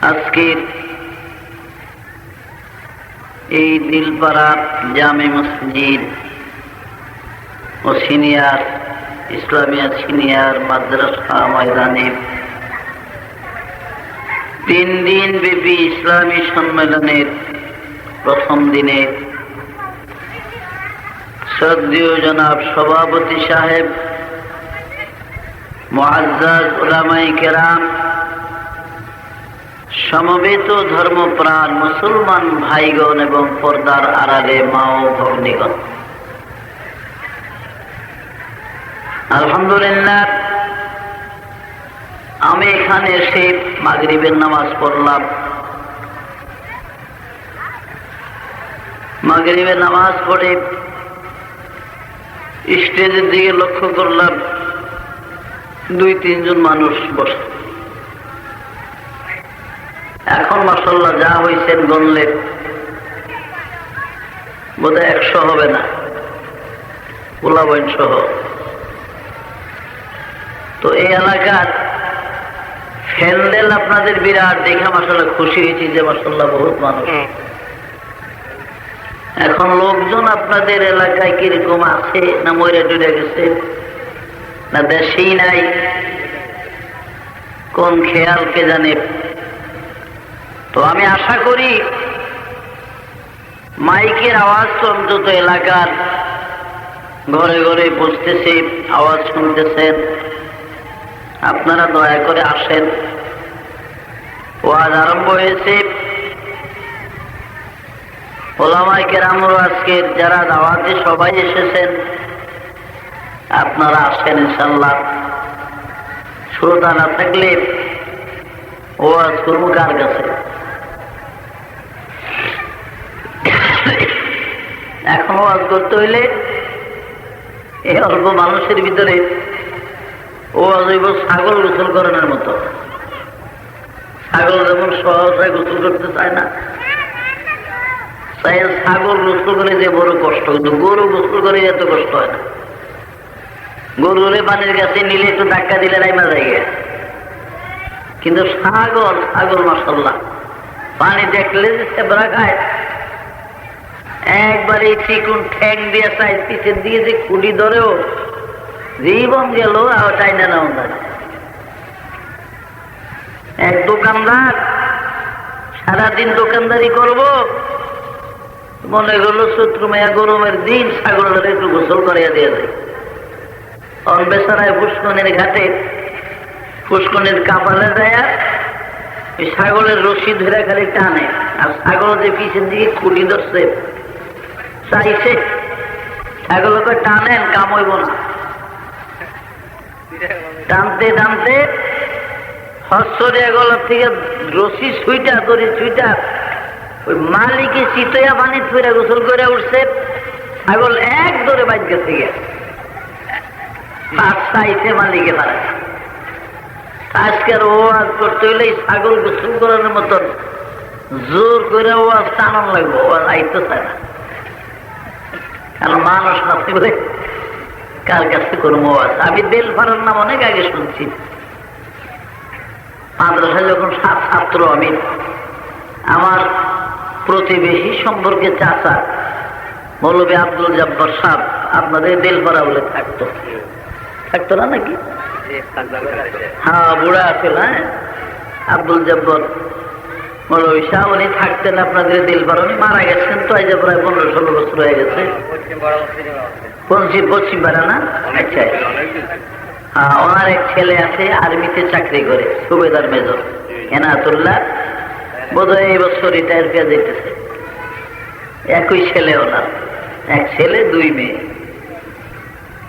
আজকের এই দিলপাড়ার জামে মসজিদ ও সিনিয়র ইসলামিয়া সিনিয়র মাদ্রাসা ময়দানে 3 দিন ব্যাপী ইসলামী সম্মেলনের প্রথম দিনে শ্রদ্ধেয় জনাব সভাপতি সাহেব, মুআজ্জাজ উলামায়ে কেরাম, সমবেত ধর্মপ্রাণ মুসলমান ভাইগণ এবং পর্দার আড়ালে মা ও ভগ্নীগণ, আলহামদুলিল্লাহ আমি এখানে এসে মাগরিবের নামাজ পড়লাম। মাগরিবের নামাজ পড়ে স্টেজের দিকে লক্ষ্য করলাম 2-3 জন মানুষ বসে। এখন মাশাআল্লাহ যা হয়েছেন গণলে বোধহয় 100 হবে না, পোলাবইন সহ। তো এই এলাকার ফ্যান্ডেল আপনাদের বিরাট দেখা মাশাআল্লাহ খুশি হয়েছি যে মাশাআল্লাহ বহুত মানুষ। এখন লোকজন আপনাদের এলাকায় কিরকম আছে, না মরে টরে গেছে, না দেশেই নাই, কোন খেয়াল কে জানে। তো আমি আশা করি মাইকের আওয়াজ তো অন্তত এলাকার ঘরে ঘরে পৌঁছতেছে, আওয়াজ শুনতেছেন। আপনারা দয়া করে আসেন। ওয়াজ আরম্ভ হয়েছে। ওলামায়ে কেরামরা আজকের যারা দাওয়াতে সবাই এসেছেন, আপনারা আসেন ইনশাআল্লাহ। শ্রোতা না থাকলে ওয়াজ করব কার কাছে? এখন ওয়াজ করতে হইলে এই অল্প মানুষের ভিতরে ওয়াজ হইব ছাগল গোসল করানোর মতো। ছাগল যেমন সহজে গোসল করতে চায় না, তাই ছাগল গোসল করে যে বড় কষ্ট, কিন্তু গরু গোসল করে এত কষ্ট হয় না। গরুরে পানির কাছে নিলে একটু ধাক্কা দিলে রাইমা যায়, কিন্তু ছাগল মাশাআল্লাহ পানি দেখলে যে সেবরা খায়, একবারে চিকুন ঠ্যাং দিয়ে চাই পিছের দিকে যে খুঁটি ধরেও জীবন গেল আর চাইনা না। এক দোকানদার সারাদিন দোকানদারি করব, মনে করলো চৈত্র মায়া গরমের দিন ছাগলের একটু গোসল করিয়া দিয়ে যায়। বেচারায় পুষ্কনের ঘাটে পুষ্কনের কাপালে যায়, ওই ছাগলের রশি ধরে খালি টানে, আর ছাগল যে পিছের দিকে খুঁটি ধরছে চাইছে, ছাগলকে টানেন কাম হইব না। টানতে টানতে হস্তরিয়া গলার থেকে রশি ছুইটা ধরে ছুইটা ওই মালিকে চিতইয়া পানি ফিরে গোসল করে উঠছে। ছাগল এক ধরে বাইর গেছে গিয়া চাইছে মালিকে পারে। আজকের ওয়াজ করতে হইলে ছাগল গোসল করানোর মতন জোর করে ওয়াজ টানান লাগবো, ওয়াজ আইতে চায় না। কারণ মানুষ নাচতে বলে কার কাছে করবো ওয়াজ। আমি বেলপাড়ার নাম অনেক আগে শুনছি। মাদ্রাসায় যখন ছাত্র, আমি আমার প্রতিবেশী সম্পর্কে চাচা মৌলভী আব্দুল জব্বার সাহেব আপনাদের বেলপাড়া বলে থাকতো না নাকি? হ্যাঁ, বুড়া আছে না আব্দুল জব্বার মৌলভী সাহেব, উনি থাকতেন আপনাদের দিলপাড়া। উনি মারা গেছেন তো আজ প্রায় 15-16 বছর হয়ে গেছে। পশ্চিম পাড়া না? আচ্ছা, হ্যাঁ, ওনার এক ছেলে আছে আর্মিতে চাকরি করে, সুবেদার মেজর এনাতুল্লাহ, বোধহয় এই বছর রিটায়ার পেয়ে যেতেছে। একই ছেলে ওনার, এক ছেলে 2 মেয়ে।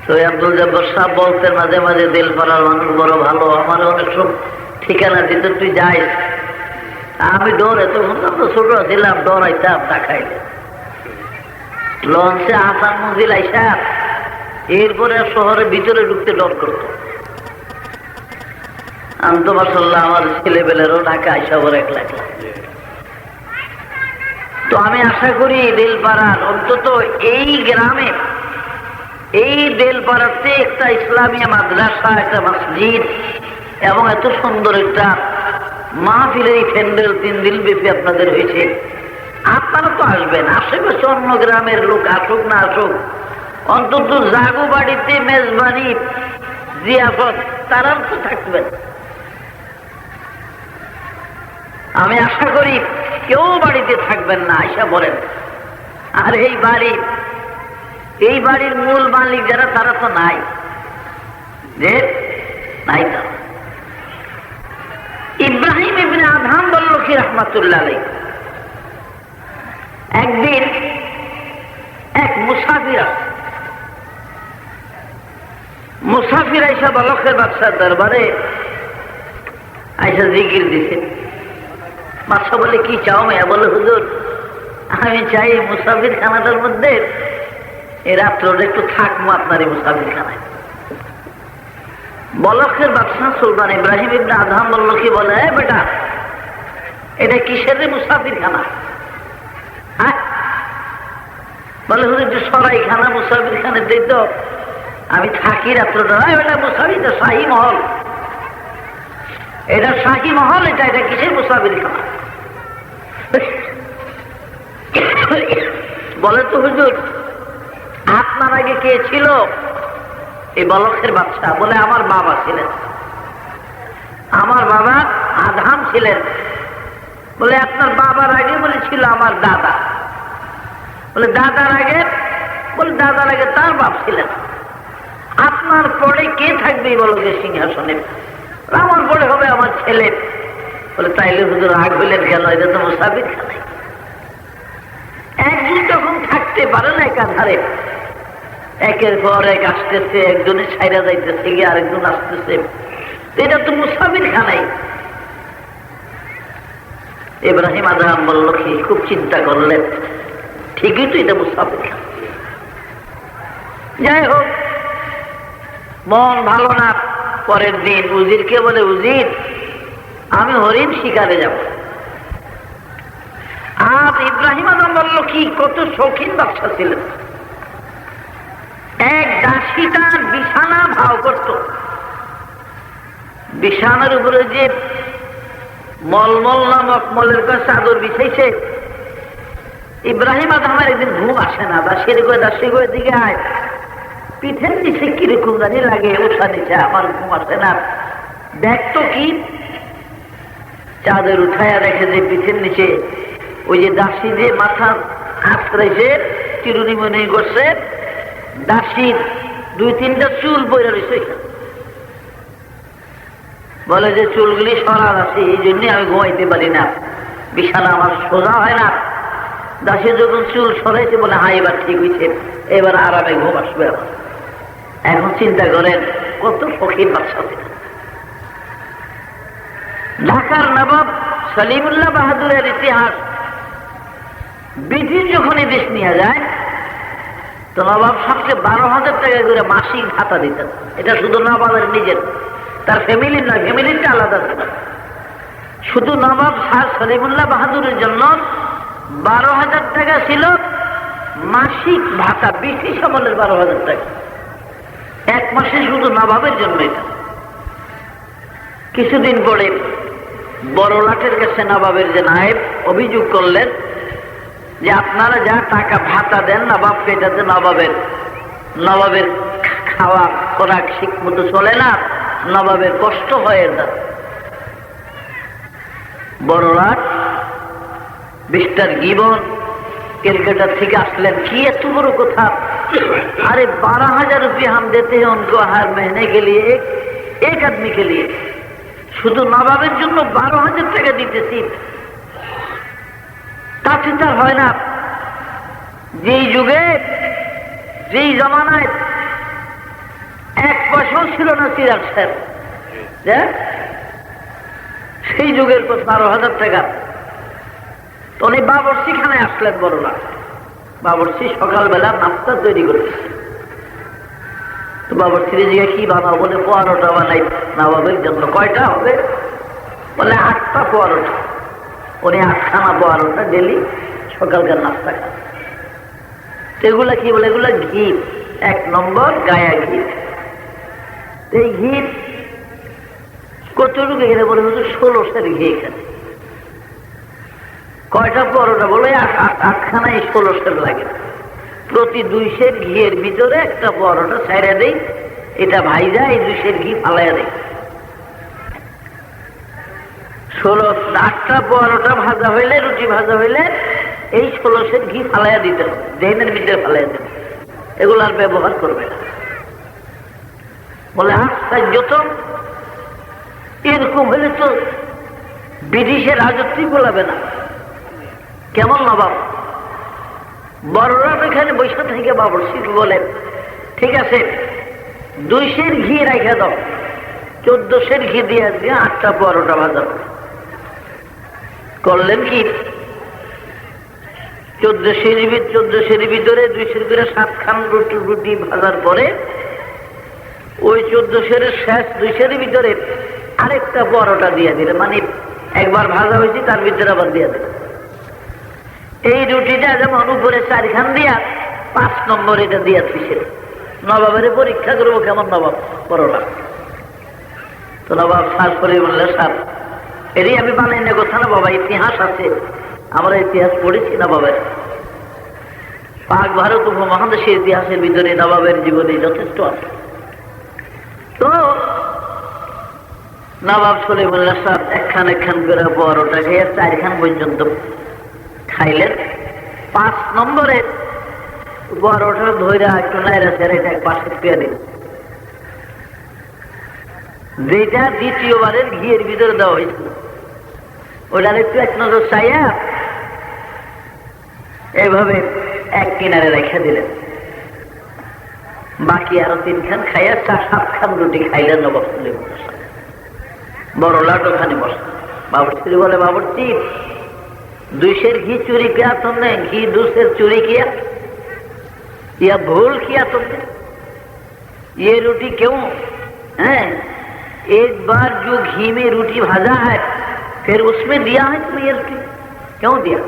তো আব্দুল জব্বার সাহেব বলতেন মাঝে মাঝে দিলপাড়ার মানুষ বড় ভালো, আমার অনেক সব ঠিকানা দিত, তুই যাই। আমি ডরে, তখন তো ছোট ছিলাম, ডরাইতাম দেখাইলে। লঞ্চে আসার মঞ্জিল আইসা এরপরে শহরের ভিতরে ঢুকতে ডর করত। আমি তো মাশাআল্লাহ আমার ছেলেবেলেরও ঢাকা আইসা বড় একলা। তো আমি আশা করি বেলপাড়ার অন্তত এই গ্রামে, এই বেলপাড়াতে একটা ইসলামিয়া মাদ্রাসা, একটা মসজিদ এবং এত সুন্দর একটা মাহফিলের এই প্যান্ডেল 3 দিন ব্যাপী আপনাদের হয়েছে, আপনারা তো আসবেন, আশেপাশে অন্য গ্রামের লোক আসুক না আসুক, অন্তত জাগো বাড়িতে মেজবানি জিয়াফত তারা তো থাকবেন। আমি আশা করি কেউ বাড়িতে থাকবেন না, আশা বলেন। আর এই বাড়ির মূল মালিক যারা তারা তো নাই, যে নাই। তো ইব্রাহিম ইবনে আদহাম বল্লখী রাহমাতুল্লাহ আলাইহি একদিন এক মুসাফির আইসা বলখের বাদশার দরবারে আইসা জিকির দিছে। বাদশা বলে, কি চাও মেয়া? বলে, হুজুর আমি চাই মুসাফির খানাটার মধ্যে এই রাত্রটা একটু থাকবো আপনার এই মুসাফির খানায়। বলখের বাদশাহ সুলতান ইব্রাহিম ইবনে আদহাম বল্লখী বলে, বেটা এটা কিসের মুসাফির খানা? বলে, হুজুর যে সরাই খানা মুসাফির খানে দেই তো আমি থাকি রাত্রটা। এটা মুসাফির, শাহী মহল, এটা শাহী মহল, এটা কিসের মুসাফির খানা? বলে, তো হুজুর আপনার আগে কে ছিল? এই বলখের বাদশা বলে, আমার বাবা ছিলেন। আমার বাবা আদহাম ছিলেন। বলে, আপনার বাবার আগে? বলে, ছিল আমার দাদা। বলে, দাদার আগে? বলে, দাদার আগে তার বাপ ছিলেন। আপনার পরে কে থাকবে বলো যে সিংহাসনে? আমার পরে হবে আমার ছেলে। বলে, তাইলে হুজুর রাগ হইলেন কেন? এটা তো মুসাফির খানাই। একজন যখন থাকতে পারে না একাধারে, একের পর এক আসতেছে, একজনের ছাইরা যাইতেছে, গিয়ে আরেকজন আসতেছে, এটা তো মুসাফির খানাই। ইব্রাহিম আদহাম বল্লখী খুব চিন্তা করলেন, ঠিকই তো এটা মুসাফির খানা। যাই হোক, মন ভালো না। পরের দিন উজিরকে বলে, উজির আমি হরিণ শিকারে যাব। আর ইব্রাহিম আদম বল্লখী কত শৌখিন বাদশা ছিলেন। এক দাসী তার বিছানা ভাও করত। বিছানার উপরে যে মলমল নামক মলের কাছে চাদর বিছাইছে, ইব্রাহিম আদমের একদিন ঘুম আসে না। দাসী গয়ে দিকে আয়, পিঠের নিচে কিরকম জানি লাগে, উঠা নিচে আমার ঘুম আসে না, দেখতো কি? চাদর উঠাইয়া দেখে যে পিঠের নিচে ওই যে দাসী যে মাথা আশ্রাইছে, চিরুনিমনি করছে, দাসীর 2-3টা চুল পড়ে রয়েছে। বলে যে চুলগুলি সরার আছে, এই জন্য আমি ঘুমাইতে পারি না, বিছানা আমার সোজা হয় না। দাসী যখন চুল সরাইছে বলে, হ্যাঁ এবার ঠিক হয়েছে, এবার আরামে ঘুম আসবে আমার। এখন চিন্তা করেন কত ফকির বাদশা ছিলেন। ঢাকার নবাব সলিমুল্লাহ বাহাদুরের ইতিহাস, ব্রিটিশ যখন এই দেশ নিয়ে যায় তো নবাব সাহেবকে 12,000 টাকা করে মাসিক ভাতা দিতেন। এটা শুধু নবাবের নিজের, তার ফ্যামিলির নয়, ফ্যামিলিটা আলাদা ছিল। শুধু নবাব শাহ সলিমুল্লাহ বাহাদুরের জন্য 12,000 টাকা ছিল মাসিক ভাতা, ব্রিটিশ আমলের 12,000 টাকা এক মাসে শুধু নবাবের জন্য। এটা কিছুদিন পরে বড়লাটের কাছে নবাবের যে নায়েব অভিযোগ করলেন যে আপনারা যা টাকা ভাতা দেন নবাবকে, এটাতে নবাবের খাওয়া খোরাক ঠিক মতো চলে না, নবাবের কষ্ট হয়ে যায়। বড়লাট মিস্টার গিবন ক্যালকাটা থেকে আসলেন, কি এত বড় কথা? अरे 12,000 रुपये हम देते हैं उनको हर महीने के लिए, एक आदमी के लिए। শুধু নবাবের জন্য 12,000 টাকা দিতেছি, তাতে তার হয় না। যেই যুগে, যেই জমানায় 1 পয়সাও ছিল না সিরাজ সাহেব, সেই যুগের 12,000 টাকা। তো উনি বাবরচিখানায় আসলেন বড়লা। বাবরচি সকালবেলা নাস্তা তৈরি করতেছে। তো বাবরচির জিজ্ঞাসা কি বানাবো? বলে 15টা বানাই নবাবের জন্য। কয়টা হবে? বলে 8টা 15টা। উনি 8খানা 15টা ডেলি সকালকার নাস্তা খান। এগুলা কি বলে? এগুলা ঘি, 1 নম্বর গায়া ঘি। এই ঘি কতটুকু এখানে বলে 16 সের ঘি এখানে। কয়টা পরোটা বলে? 8খানায় 16 সের লাগে। প্রতি 2 সের ঘিয়ের ভিতরে একটা পরোটা ছাইড়া দেই, এটা ভাইজা এই 2 সের ঘি ফালাইয়া দেয়। 8টা পরোটা ভাজা হইলে, রুটি ভাজা হইলে এই 16 সের ঘি ফালাইয়া দিতে হবে, দেহের ভিতরে ফালাইয়া দেবে, এগুলো আর ব্যবহার করবে না। বলে আশ্চর্য তো, এরকম হলে তো ব্রিটিশের রাজত্বই বলাবে না। কেমন নবাব? বড়রা এখানে বৈশা থেকে বাবরসি বলেন, ঠিক আছে 2 সের ঘি রেখে দাও, 14 সের ঘি দিয়ে 8টা পরোটা ভাজা করলেন। কি 14 সের ভিতরে 2 সের করে 7 খান রুটি ভাজার পরে ওই 14 সেরের শেষ 2 সের ভিতরে আরেকটা পরোটা দিয়ে দিলে, মানে একবার ভাজা হয়েছে তার ভিতরে আবার দিয়ে দিলে। এই রুটিটা যেমন উপরে 4 খান দিয়া 5 নম্বর এটা দিয়া দিছে। নবাবের পরীক্ষা করবো কেমন নবাব পরোটা। তো নবাব সার করে বললে, সার এরই আমি বানাই না কথা না বাবা, ইতিহাস আছে, আমরা ইতিহাস পড়েছি নবাবের। পাক ভারত উপমহাদেশের ইতিহাসের ভিতরে নবাবের জীবনে যথেষ্ট আছে। তো নবাব সলিমুল্লাহ সাহেব একখান করে পরোটা খেয়ে 4 খান পর্যন্ত খাইলেন। 5 নম্বরে পরোটা ধৈরা একটু নাইরা সেরেটা এক পাশে পেয়ে দিল, যেটা দ্বিতীয়বারের ঘিয়ের ভিতরে দেওয়া হয়েছিল। ওটার একটু এক নজর চাইয়া এভাবে এক কিনারে রেখে দিলেন। বাকি আরো 3 খান খাইয়া 7 খান রুটি খাইলেন নবাব সলিমুল্লাহ সাহেব। বড় লাট ওখানে বসে। বাবরচি বলে, বাবরচি 2 सेर घी चोरी किया तुमने, घी 2 सेर चोरी किया या भूल किया तुमने? ये रोटी क्यों है? एक बार जो घी में रोटी भाजा है फिर उसमें दिया है तुमने ये रोटी, क्यों दिया?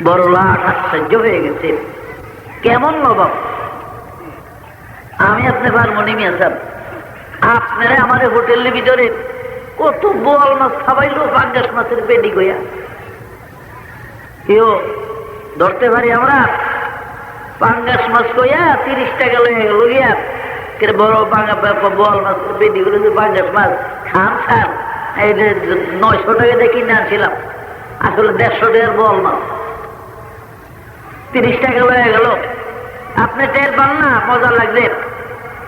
बड़ला आश्चर्य হয়ে গেছে। কেমন নবাব? আমি আপনি পারমনি মিয়া সাহেব, আপনারা আমাদের হোটেলের ভিতরে কত বোয়াল মাছ খাওয়াইলো, 5 মাছের পেটি কইয়া কেউ ধরতে পারি আমরা? 5 মাছ কইয়া 30 টাকা লয়ে গেল গিয়া, বড় বোয়াল মাছের পেটি গুলো 5 মাছ খান খান। এই যে 900 টাকা দিয়ে কিনে আনছিলাম, আসলে 150 টাকার বোয়াল মাছ, 30 টাকা লয়ে গেল। আপনি টের পান না? মজা লাগবে।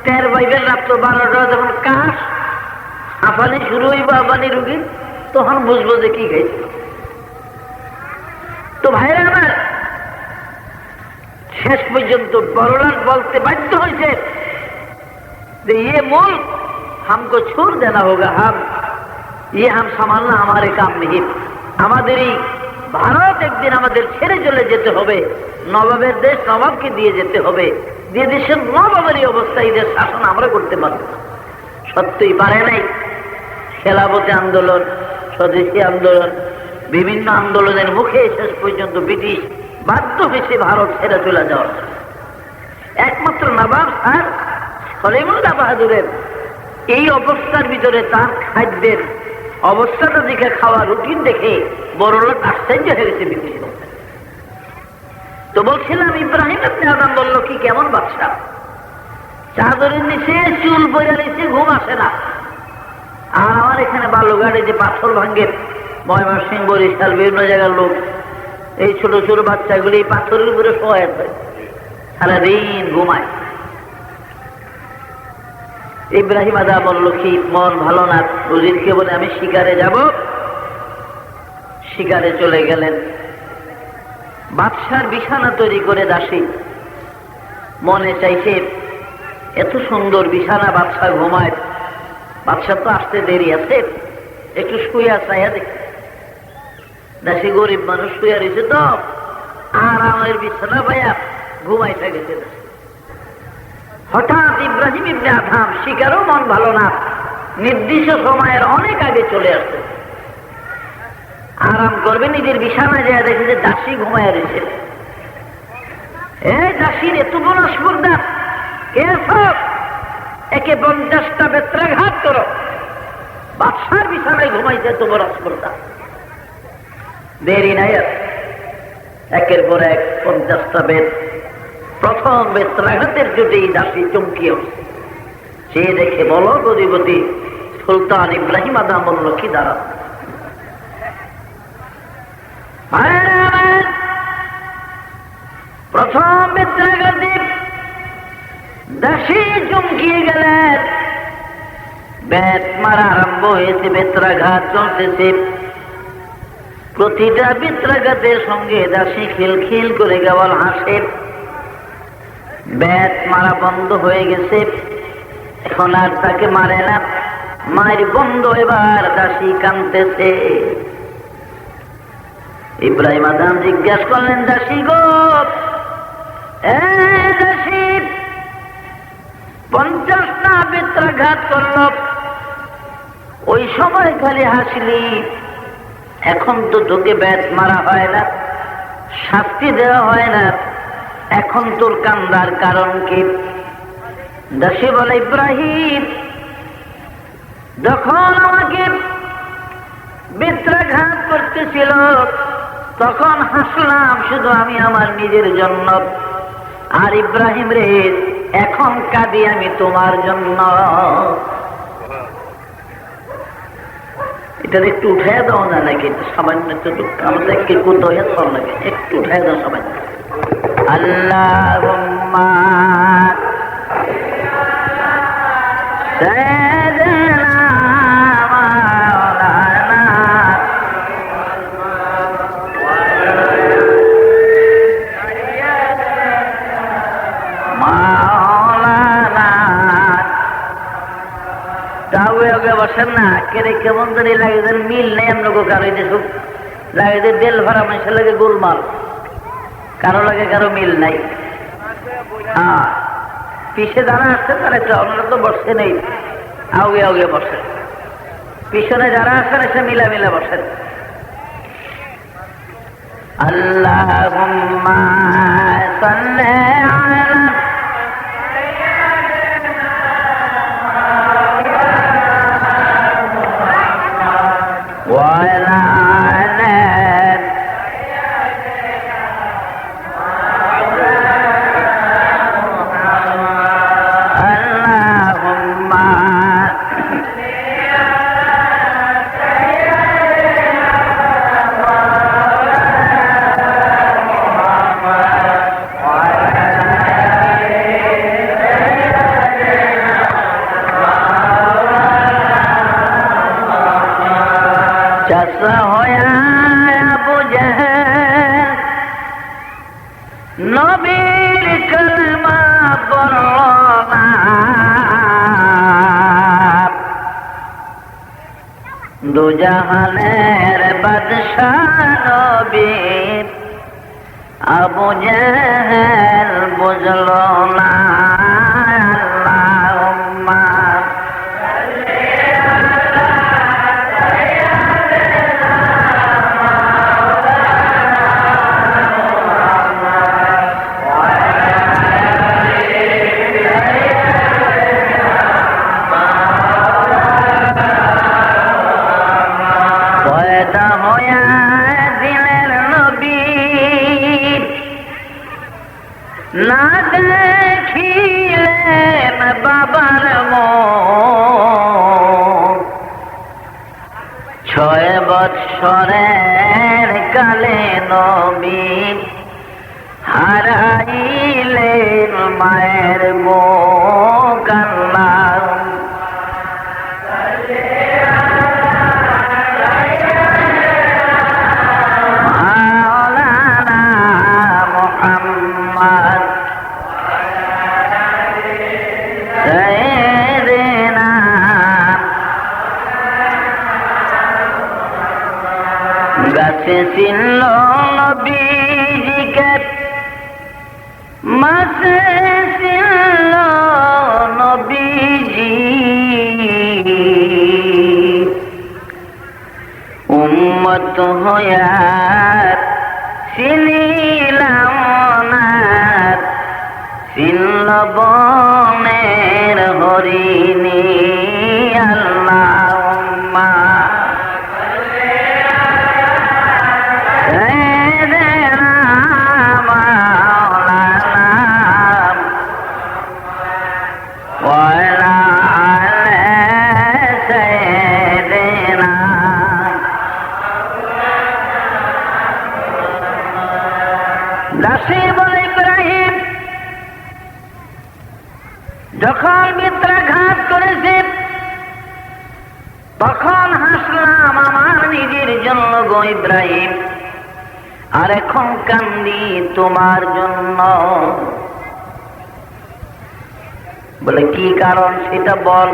টের পাইবেন রাত্র 12টা যখন কাশ আফানি শুরু হইব, আফানি রুগী, তখন বুঝবো যে কি খাইছে। তো ভাইরা আমার, শেষ পর্যন্ত বড়লাট বলতে বাধ্য হয়েছে যে ये मुल्क हमको छोड़ देना होगा, हम संभालना हमारे काम नहीं। আমাদের এই ভারত একদিন আমাদের ছেড়ে চলে যেতে হবে, নবাবের দেশ নবাবকে দিয়ে যেতে হবে। যে দেশের নবাবেরই অবস্থা, এই দেশ শাসন আমরা করতে পারবো না। সত্যই পারে নাই। খেলাফতে আন্দোলন, স্বদেশী আন্দোলন, বিভিন্ন আন্দোলনের মুখে শেষ পর্যন্ত ব্রিটিশ বাধ্য হয়েছে ভারত ছেড়ে চলে যাওয়ার। একমাত্র নবাব স্যার সলিমুল্লাহ বাহাদুরের এই অবস্থার ভিতরে তার খাদ্যের অবস্থাটা দেখে, খাওয়া রুটিন দেখে বড়লোক আশ্চর্য হয়ে গেছে ব্রিটিশ। তো বলছিলাম, ইব্রাহিম ইবনে আদম বলল, কি কেমন বাদশা, চাদরের নিচে চুল পড়ে নিচে ঘুম আসে না। আর আমার এখানে বালুঘাটে যে পাথর ভাঙ্গে, ময়মনসিংহ, বরিশাল, বিভিন্ন জায়গার লোক, এই ছোট ছোট বাচ্চাগুলি এই পাথরের উপরে শোয়া হয়, সারাদিন ঘুমায়। ইব্রাহিম আদম বলল, কি মন ভালো না? উজিরকে বলে, আমি শিকারে যাব। শিকারে চলে গেলেন। বাদশার বিছানা তৈরি করে দাসী, মনে চাইছে এত সুন্দর বিছানা, বাদশা ঘুমায়, বাদশা তো আসতে দেরি আছে, একটু শুয়া চাইয়া দেখ। দাসী গরিব মানুষ শুয়া রয়েছে তো, আর আমার বিছানা পাইয়া ঘুমাইতে গেছে। হঠাৎ ইব্রাহিম ইবনে আদম, শিকারও মন ভালো না, নির্দিষ্ট সময়ের অনেক আগে চলে আসছে, আরাম করবে, নিজের বিছানায় যায়, দেখে যে দাসী ঘুমায় রয়েছে। এই দাসীর এত বড় স্পর্ধা, কে সব? একে 50টা বেত্রাঘাত করো। বাদশার বিছানায় ঘুমাইছে তোমার রাসূলুল্লাহ। দেরি নাই আর, একের পর এক 50টা বেত। প্রথম বেত্রাঘাতের জুটেই দাসী চমকিয়ে উঠছে। সে দেখে বলো গদিপতি সুলতান ইব্রাহিম আদামুল্লাহ কি দাঁড়া। প্রথম বেত্রাঘাতে দাসী চমকিয়ে গেলেন। বেত মারা আরম্ভ হয়েছে, বেত্রাঘাত চলতেছে। প্রতিটা বেত্রাঘাতের সঙ্গে দাসী খিলখিল করে কেবল হাসে। বেত মারা বন্ধ হয়ে গেছে, এখন আর তাকে মারে না, মায়ের বন্ধ। এবার দাসী কাঁদতেছে। ইব্রাহিম আদম জিজ্ঞাসা করলেন, দাসী গো, দাসী 50টা বেত্রাঘাত করল, ওই সময় খালি হাসলি, এখন তো তোকে বেত মারা হয় না, শাস্তি দেওয়া হয় না, এখন তোর কান্দার কারণ কি? দাসী বলে, ইব্রাহিম যখন আমাকে বেত্রাঘাত করতেছিল তখন হাসলাম শুধু আমি আমার নিজের জন্য, আর ইব্রাহিম রে এখন কাঁদি আমি তোমার জন্য। এটা একটু উঠাই দাও না নাকি? সামান্য একটু আমাদের একটু দয়া কর নাকি, একটু উঠাই দাও সামান্য। আল্লাহুম্মা সাইয়্যিদানা মাওলানা তাও বসেন না, কেড়ে কেমন ধরে লাগে, মিল নেই আমনগো কারো দেশ লাগে, তেল ভরা মানুষের লাগে গোলমাল, কারো লাগে কারো মিল নাই। হ্যাঁ, পিছে যারা আসছে তারা একটু, অন্যরা তো বসে নেই, আগে আগে বসে। পিছনে যারা আসেন এসে মিলা মিলা বসেন। আল্লাহুম্মা সাল্লি আলা وعلى اللهم जैसा होया अबू जहल नबीर कलमा बोलना दो जहानेर बादशाह नबीर अबू जहल बुझलो ना। अल्लाहुम्मा না দেখিলেন বাবার মুখ, 6 বৎসরের কালে নবী হারাইলেন মায়ের মুখ। আল্লাহ মাওলানা মুহাম্মদ সাইয়্যিদিনা গাছে ছিল নবীজিকে, মাঝে ছিল নবীজি, উম্মত হইয়া চিনিলাম না, বনের হরিণী আল্লাহুম্মা সাইয়্যিদিনা মাওলানা ওয়া আলা আলি সাইয়্যিদিনা। দাসী বলে ইব্রাহিম যখন মিত্রাঘাত করেছে তখন হাসলাম আমার নিজের জন্য গো ইব্রাহিম, আর এখন কান্দি তোমার জন্য। বলে কি কারণ সেটা বল।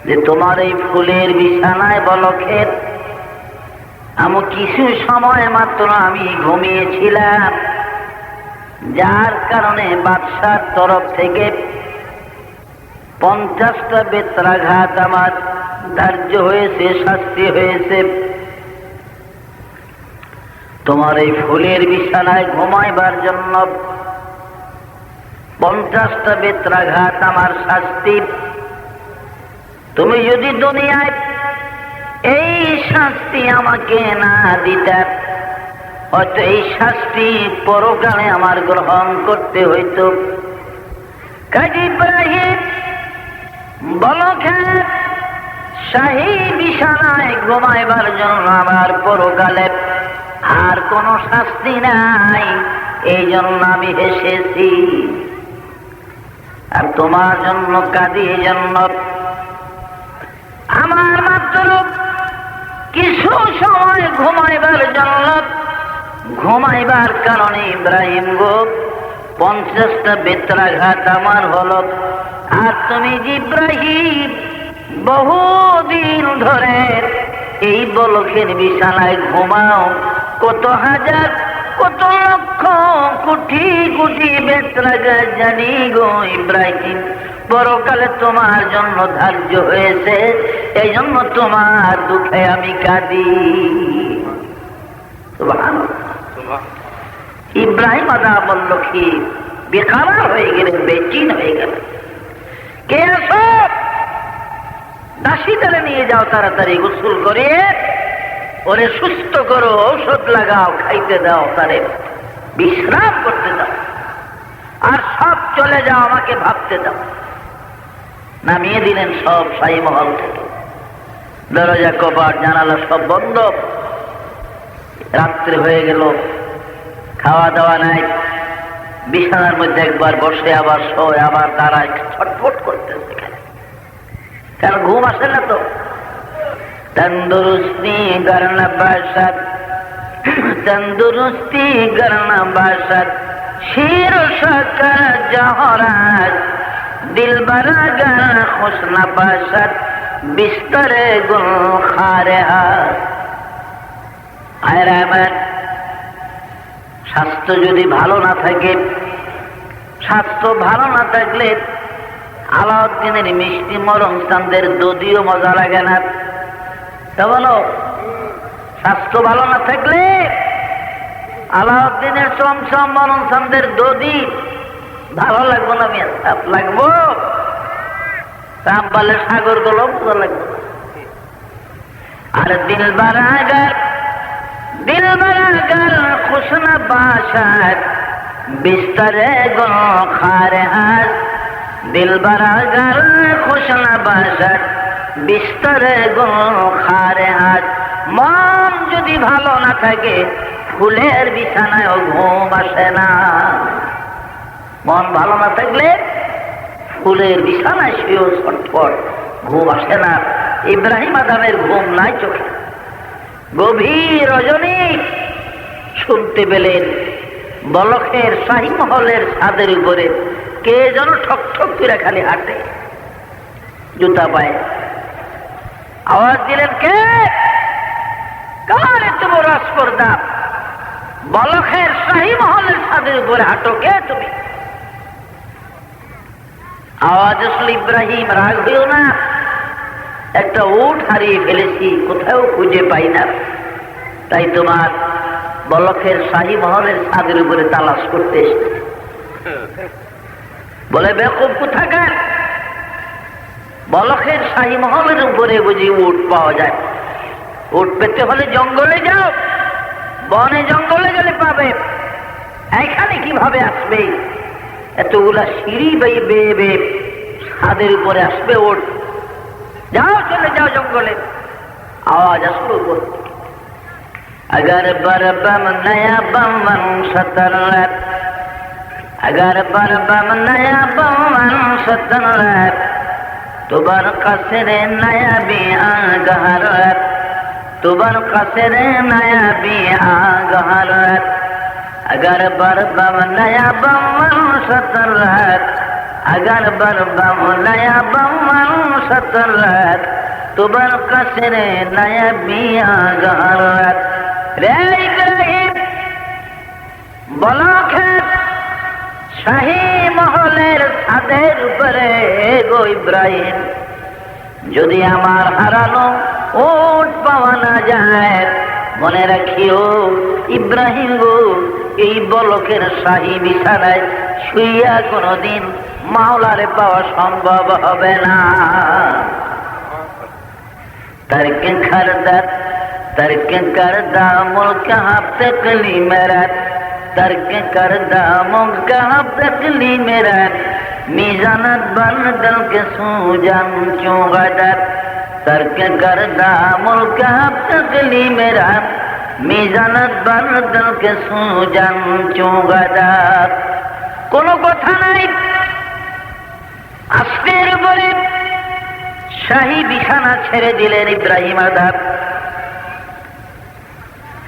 যে তোমার এই ফুলের বিছানায় বলক্ষেত আমি কিছু সময় মাত্র আমি ঘুমিয়েছিলাম, যার কারণে বাদশার তরফ থেকে 50টা বেত্রাঘাত আমার ধার্য হয়েছে, শাস্তি হয়েছে। তোমার এই ফুলের বিছানায় ঘুমাইবার জন্য 50টা বেত্রাঘাত আমার শাস্তি। তুমি যদি দুনিয়ায় এই শাস্তি আমাকে না দিতে, হয়তো এই শাস্তি পরকালে আমার গ্রহণ করতে হইত। কাজী ইব্রাহিম বলক্ষেত শাহী বিছানায় ঘুমাইবার জন্য আমার পরকালে আর কোন শাস্তি নাই, এই জন্য আমি হেসেছি। আর তোমার জন্য কাঁদি, এই জন্য আমার মাত্র কিছু সময় ঘুমাইবার জন্য, ঘুমাইবার কারণে ইব্রাহিম গো 50টা বেত্রাঘাত আমার হলো। আর তুমি ইব্রাহিম বহুদিন ধরে এই বলখের বিছানায় ঘুমাও, কত হাজার কত লক্ষ কোটি কোটি বেত্রাঘাত জানি গো ইব্রাহিম পরকালে তোমার জন্য ধার্য হয়েছে, এই জন্য তোমার দুঃখে আমি কাঁদি। ইব্রাহিম আদা বলল কি বেখাবার হয়ে গেলেন, বেচিন হয়ে গেলেন। কে আসো, দাসী তারা নিয়ে যাও, তাড়াতাড়ি গোসল করে ওরে সুস্থ করো, ঔষধ লাগাও, খাইতে দাও, তারে বিশ্রাম করতে দাও, আর সব চলে যাও, আমাকে ভাবতে দাও। নামিয়ে দিলেন সব শাহী মহল থেকে, দরজা কপাট জানালা সব বন্ধ। রাত্রে হয়ে গেল, খাওয়া দাওয়া নাই, বিছানার মধ্যে একবার বসে আবার শোয়, আবার দাঁড়ায়, ছটফট করতেছে। কেন ঘুম আসে না তো। তন্দুরুস্তি করনা বাসাত, তন্দুরুস্তি করনা বাসাত, শির শকর জহরাত, দিল বরাগর খুশ না বাসাত, বিস্তরে গুল খারে হাত। আয়রামান স্বাস্থ্য যদি ভালো না থাকে, স্বাস্থ্য ভালো না থাকলে আলাউদ্দিনের মিষ্টি মরম চাঁদের দধিও মজা লাগে না। তা বলো, স্বাস্থ্য ভালো না থাকলে আলাউদ্দিনের চমচম মরম চাঁদের দধি ভালো লাগবো না, লাগবো। রামপালে সাগর গুলো মজা লাগবে। আর দিল বারাগার, দিল বারাগার খুশ না বাসাত, বিস্তরে গুল খারে হাত, দিল বরাগর খুশ না বাসাত, বিস্তরে গুল খারে হাত। মন যদি ভালো না থাকে, ফুলের বিছানায় ঘুম আসে না। মন ভালো না থাকলে ফুলের বিছানায় শুয়েও ছটফট, ঘুম আসে না। ইব্রাহিম আদমের ঘুম নাই চোখে। গভীর রজনী শুনতে পেলেন বলখের শাহী মহলের ছাদের উপরে কে যেন ঠক ঠক করে খালি হাঁটে, জুতা পায়ে। আওয়াজ দিলেন, কে? কার এত বড় স্পর্ধা? বলখের শাহী মহলের ছাদের উপরে হাঁটো, কে তুমি? আওয়াজ আসলে ইব্রাহিম, রাগ হইও না, একটা উট হারিয়ে ফেলেছি, কোথাও খুঁজে পাই না, তাই তোমার বলখের শাহী মহলের ছাদের উপরে তালাশ করতে এসেছে। বলে বেকুব কোথাকার, বলখের শাহী মহলের উপরে বুঝি উট পাওয়া যায়? উট পেতে হলে জঙ্গলে যাও, বনে জঙ্গলে গেলে পাবে, এখানে কিভাবে আসবে? এতগুলা সিঁড়ি বেয়ে বেয়ে বেয়ে ছাদের উপরে আসবে উট? যাও, চলে যাও জঙ্গলে। आवाज असलो बोल अगर बरबम नया बमन सतरत अगर बरबम नया बमन सतरत तो बर कसरे नया भी आगहरत तो बर कसरे नया भी आगहरत अगर बरबम नया बमन सतरत अगर बरबम नया बमन सतरत तुबर कसरे नया बिया गहरत रे इब्राहिम बलखेर शाही महलेर ছাদের উপরে গো ইব্রাহিম, যদি আমার হারানো উট পাওয়া না যায়, মনে রাখিও ইব্রাহিম গো, এই বলকের শাহী বিছানায় শুইয়া কোনদিন মাওলারে পাওয়া সম্ভব হবে না। तर्क करदा मुल्क हफ्तकली मेरा तर्क करदा मुल्क हफ्तकली मेरा मीजानत बन दल के सूजन क्यों गदर तर्क करदा मुल्क हफ्तकली मेरा मीजानत बन दल के सूजन क्यों गदर। कोनो कथा नाई, आस्तेर बले শাহী বিছানা ছেড়ে দিলেন ইব্রাহিম আদম।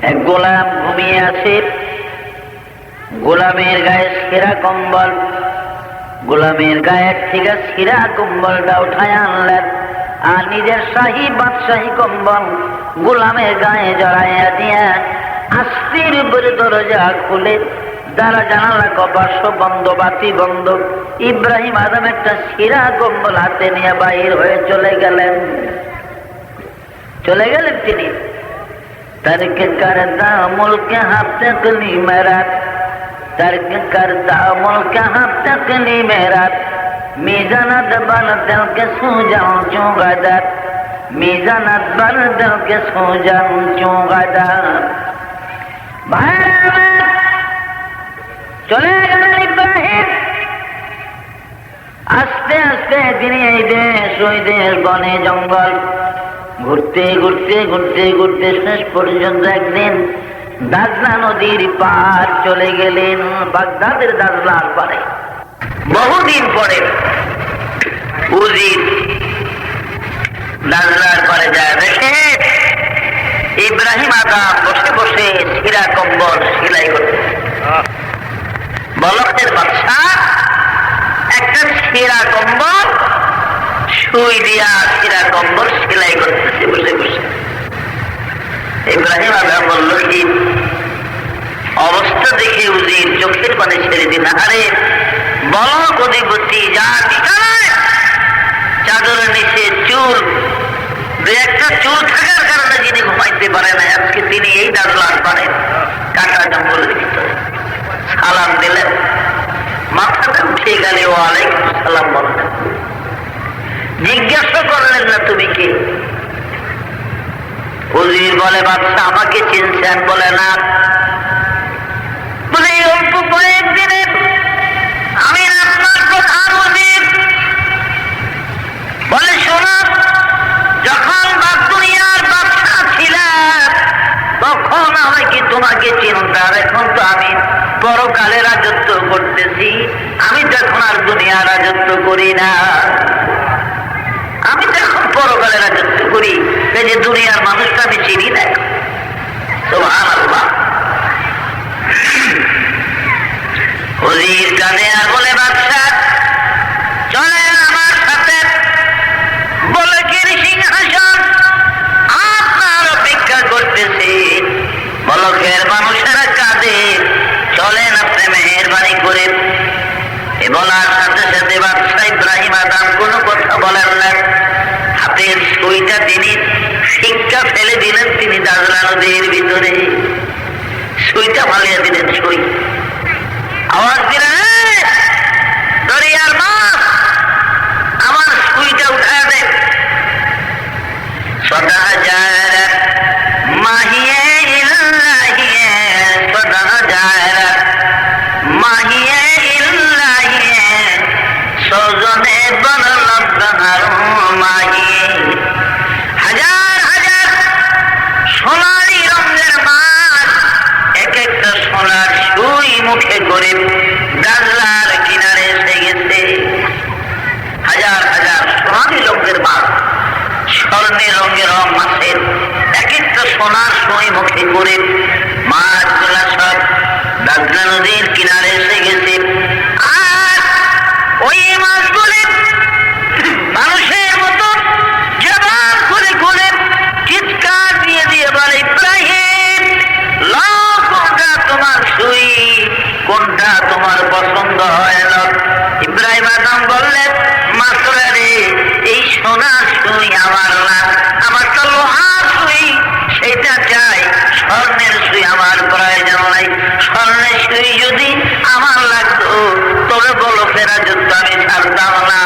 এক গোলাম ঘুমিয়ে আছে, গোলামের গায়ে ছেঁড়া কম্বল, গোলামের গায়ের থেকে ছেঁড়া কম্বলটা উঠায় আনলেন, আর নিজের শাহী বাদশাহী কম্বল গোলামের গায়ে জড়াইয়া দিয়া আস্তির উপরে দরজা খুলে যারা জানালা কপাস বন্ধ, বাতি বন্ধ, ইব্রাহিম আদম একটা ছিঁড়া কম্বল হাতে নিয়ে বাহির হয়ে চলে গেলেন তিনি। तर्क करदा मुल्क हफ्तकली मेरा तर्क करदा मुल्क हफ्तकली मेरा मीजानत बन दिल के सूजन क्यों गदर मीजानत बन दिल के सूजन क्यों गदर। চলে গেলেন ইব্রাহিম। আস্তে আস্তে তিনি এই দেশ ওই দেশ বনে জঙ্গল ঘুরতে ঘুরতে ঘুরতে ঘুরতে শেষ পর্যন্ত একদিন দাজলা নদীর পার চলে গেলেন, বাগদাদের দাজলার পারে। বহুদিন পরে উজির দাজলার পারে যায়, দেখে ইব্রাহিম আদম বসে বসে ছিঁড়া কম্বল সেলাই করতে। বলকের বাদশা একটা ছেঁড়া কম্বল সুই দিয়া ছেঁড়া কম্বল সেলাই করতেছে বসে বসে। ইব্রাহিম আদম বলল, কি অবস্থা দেখে উজির চোখের পানি ছেড়ে দিন। আরে বলক অধিপতি যা বিছানায় চাদরের নিচে চুল, দু একটা চুল থাকার কারণে যিনি ঘুমাইতে পারে না, আজকে তিনি এই দাজলার পারে কাটা জঙ্গলের ভিতরে সালাম দিলেন, মাথাটা উঠে গেলে ওয়ালাইকুম সালাম বললেন, জিজ্ঞাসা করলেন না তুমি কে? উজির বলে, বাদশা আমাকে চিনছেন? বলে না। বলে অল্প কয়েকদিনে আমি আপনার প্রধান উজির। বলে শোনো, যখন দুনিয়ার বাদশা ছিলাম তখন আমি কি তোমাকে চিনতাম? এখন তো আমি পরকালে রাজত্ব করতেছি, আমি তো এখন আর দুনিয়া রাজত্ব করি না, আমি তো এখন পরকালে রাজত্ব করি, এই যে দুনিয়ার মানুষটা আমি চিনি না। সুবহানাল্লাহ। উজির কাঁদে আর বলে, বাদশা চলেন আমার সাথে, বলে কি সিংহাসন আপনার অপেক্ষা করতেছে। বলকের মানুষেরা কাঁদে, চলেন আপনি মেহেরবানি করে। এ বলার সাথে সাথে বাদশা ইব্রাহিম আদম কোনো কথা বলেন না, হাতের সুইটা তিনি শিক্ষা ফেলে দিলেন, তিনি দাজলা নদীর ভিতরে সুইটা ফালিয়ে দিলেন। সুই আওয়াজ দিলেন, সুই মুখে করে মাছগুলা সব দাজলা নদীর কিনারে এসে গেছে। আর ওই মাছগুলি মানুষের মতো জবান খুলে খুলে চিৎকার দিয়ে দিয়ে বলে, ইব্রাহিম কোনটা তোমার সুই, কোনটা তোমার পছন্দ হয় না? ইব্রাহিম আদম বললেন, মাছরা রে, এই সোনার সুই আমার না, আমার তো লোহার সুই, সেটা চাই। স্বর্ণের সুই আমার প্রয়োজন নাই। স্বর্ণের সুই যদি আমার লাগতো তবে বলো ফেরা যুদ্ধ আমি ছাড়তাম না।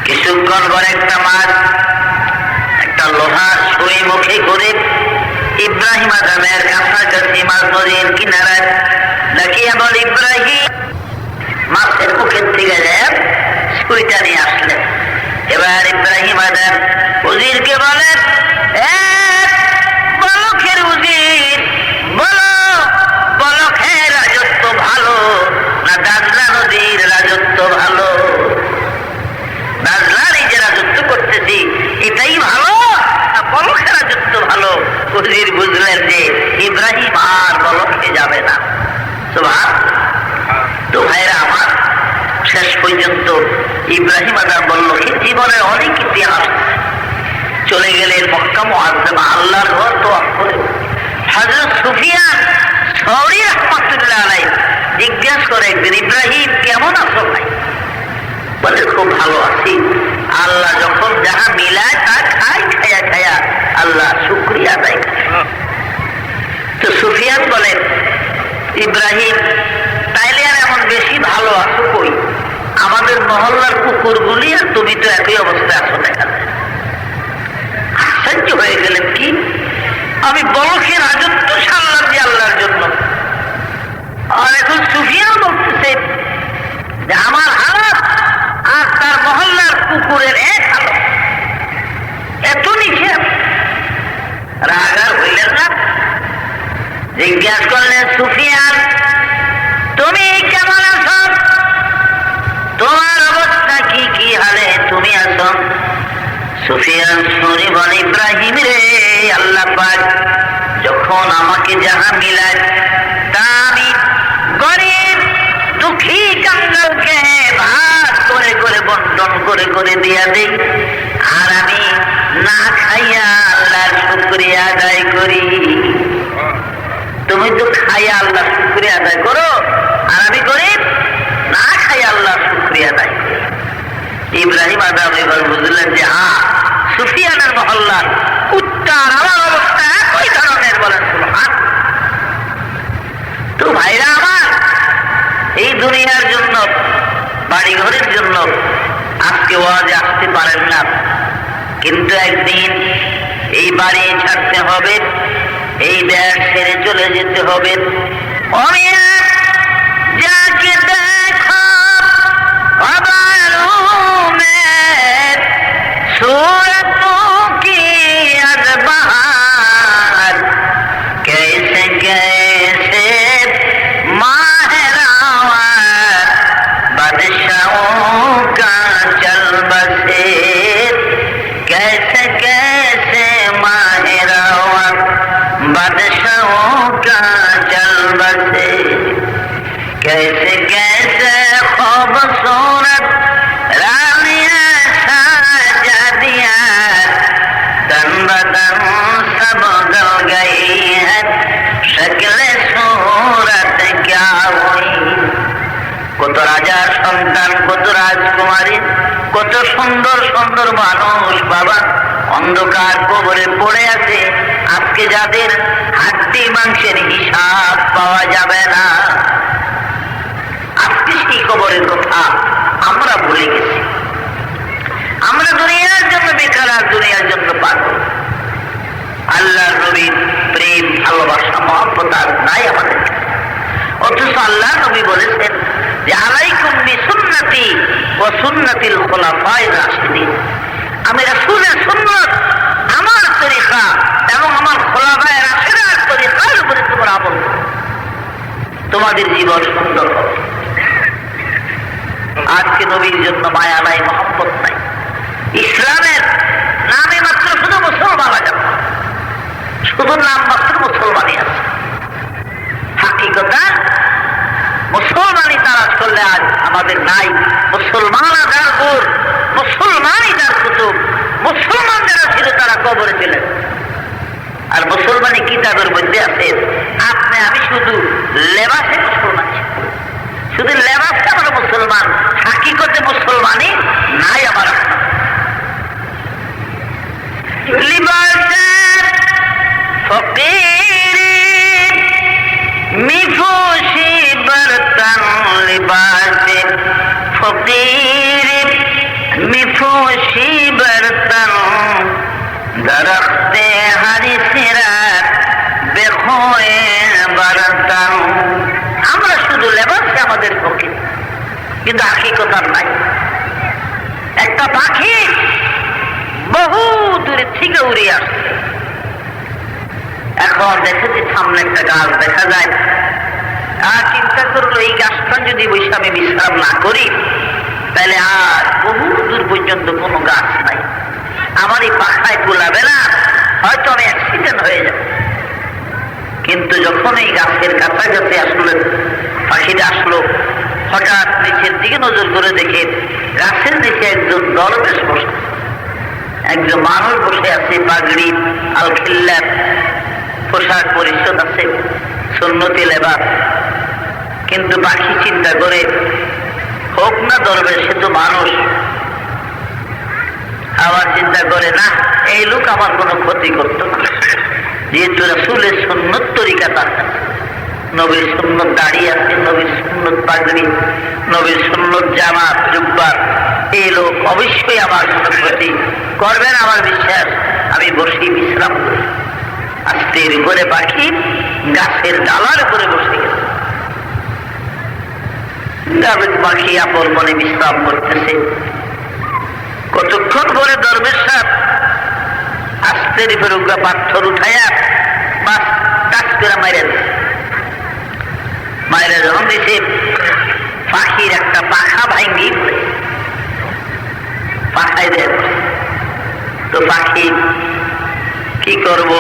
কিছুক্ষণ পর একটা মাছ একটা লোহার সুই মুখে করে ইব্রাহিম আদমের কাছাকাছি মাছ নদীর কিনারায় দেখিয়া বল, ইব্রাহিম মাছের মুখের থেকে যায় সুইটা নিয়ে আসলেন। এবার ইব্রাহিম আদম উজিরকে বলেন, বলখের উজির, বলো বলখের রাজত্ব ভালো না দাজলা নদীর রাজত্ব ভালো? দাজলার এই যে রাজত্ব করতেছি এটাই ভালো না বলখের রাজত্ব ভালো? উজির বুঝলেন যে ইব্রাহিম আর বলখে যাবে না। তো ভাইরা আমার, শেষ পর্যন্ত ইব্রাহিম আদম বললকে জীবনের অনেক ইতিহাস চলে গেলেন মক্কা মুআজ্জামা আল্লাহর ঘর তওয়াফ করে। হযরত সুফিয়ান সৌরি রাহমাতুল্লাহ আলাইহি জিজ্ঞাসা করে একদিন, ইব্রাহিম কেমন আছো ভাই? বলে, খুব ভালো আছি। আল্লাহ যখন যাহা মিলায় তা খাই, খায়া খায়া আল্লাহ শুকরিয়া আদায় করে। তো সুফিয়ান বলেন, ইব্রাহিম তাইলে আর এমন বেশি ভালো আছো কই? আমাদের মহল্লার কুকুরগুলি আর তুমি তো একই অবস্থায় আছো দেখা যায়। আশ্চর্য হয়ে গেলেন, কি আমি বলখের রাজত্ব সারলাম যে আল্লাহর জন্য, আর এখন সুফিয়ান বলতেছে যে আমার হালাত আর তার মহল্লার কুকুরের এক হালত, এত নিচে। রাগার হইলেন না, জিজ্ঞাসা করলেন, সুফিয়ান তুমি কেমন আছো? তোমার অবস্থা কি, কি হালে তুমি আছো? সুফিয়ান শুনি বলে, ইব্রাহিম রে, আল্লাহ পাক যখন আমাকে যাহা মিলায় তা আমি গরিব দুঃখী কাঙ্গালকে ভাগ করে করে বন্টন করে করে দিয়া দেই, আর আমি না খাইয়া আল্লাহর শুকরিয়া আদায় করি। তুমি তো খাইয়া আল্লাহ শুকরিয়া আদায় করো, আর আমি গরিব না খাইয়া আল্লাহ শুকরিয়া আদায় করি। ইব্রাহিম আদম এবার বুঝলেন যে হ্যাঁ, সুফিয়ানের মহল্লার কুত্তার আমার অবস্থা একই ধরনের। বলেন সুবহান। তো ভাইরা আমার, এই দুনিয়ার জন্য, বাড়ি ঘরের জন্য আজকে ওয়াজে আসতে পারেন না, কিন্তু একদিন এই বাড়ি ছাড়তে হবে, এই দেশ ছেড়ে চলে যেতে হবে। যাকে দেখো में सूरतों की अज़बार कैसे कैसे माहरावर बादशाहों का चल बसे कैसे कैसे माहरावर बादशाहों का चल बसे कैसे कैसे खूबसूरत रानियां साजा दिया तन बदन सब बदल गई है शक्ल सूरत क्या हुई। কত রাজার সন্তান, কত রাজকুমারী, কত সুন্দর সুন্দর মানুষ বাবা অন্ধকার কবরে পড়ে আছে। আজকে যাদের হাড্ডি মাংসের হিসাব পাওয়া যাবে না, আজকে সেই কবরের কথা আমরা ভুলে গেছি। আমরা দুনিয়ার জন্য বেকার, আর দুনিয়ার জন্য পাগল। আল্লাহর নবীর প্রেম, ভালোবাসা, মহব্বত আর নাই আমাদের। অথচ আল্লাহ নবী বলেছেন যে আলাইকুম বিসুন্নতি ওয়া সুন্নাতিল খুলাফায়ে রাশিদিন, আমি রাসূলের সুন্নাত, আমার তরিকা এবং আমার খুলাফায়ে রাশিদের তরিকার উপরে তোমরা আমল করো, তোমাদের জীবন সুন্দর হবে। আজকে নবীর জন্য মায়া নাই, মহব্বত নাই। ইসলামের নামে মাত্র শুধু নাম মাত্র মুসলমানই আছে, হাকিকতা মুসলমানই তারা করলে আজ আমাদের নাই। মুসলমান যার গুর, মুসলমানই যার কুতুব, মুসলমান যারা ছিল তারা কবরে ছিলেন। আর মুসলমানি কিতাবের মধ্যে আছে, আপনি আমি শুধু লেবাসে মুসলমান, শুধু লেবাসে আমরা মুসলমান, হাকিকতে মুসলমানই নাই আমার। লিবাসে ফকির মিফুশি বরতন, লিবাসে ফকির মিফুশি বরতন, দরখতে হারি সিরাত বেখোয়ে বরতন। আমরা শুধু লেবাসে আমাদের ফকির, কিন্তু হাকিকতার নাই। একটা পাখি বহু দূরে থেকে উড়ে আসছে, এখন দেখেছি সামনে একটা গাছ দেখা যায়, আর চিন্তা করলো এই গাছটা যদি বসে আমি বিশ্রাম না করি তাহলে আর বহু দূর পর্যন্ত কোনো গাছ নাই, আমার এই পাখায় কুলাবে না, হয়তো আমি অ্যাক্সিডেন্ট হয়ে যাব। কিন্তু যখন এই গাছের কাছাকাছি আসলো, পাখিটা আসলো, হঠাৎ নিচের দিকে নজর করে দেখে গাছের নিচে একজন দরবেশ বসে, একজন মানুষ বসে আছে, পাগড়ি আল খিল্লাত পোশাক পরিচ্ছদ আছে, সুন্নতি লেবাস। কিন্তু পাখি চিন্তা করে, হোক না দরবেশ, সে তো মানুষ। আবার চিন্তা করে, না এই লোক আমার কোনো ক্ষতি করত না, যেহেতু রাসূলের সুন্নত তরিকা তার কাছে, নবীর সুন্নত দাড়ি আছে, নবীর সুন্নত পাগড়ি, নবীর সুন্নত জামা জুব্বা, এই লোক অবশ্যই আমার কোনো ক্ষতি করবে না, আমার বিশ্বাস। আমি বসে বিশ্রাম করি। আস্তের উপরে পাখি গাছের ডালার উপরে বসে গেছে, পাখি আপন মনে বিশ্রাম করতেছে। কতক্ষণ পরে দরবেশ সাহেব আস্তের উপরে উগা পাথর উঠাইয়া বাস টাচ করে মাইরে যখন দিছে, পাখির একটা পাখা ভাঙ্গি পড়ে, পাখায় দেয়। তো পাখি কি করব,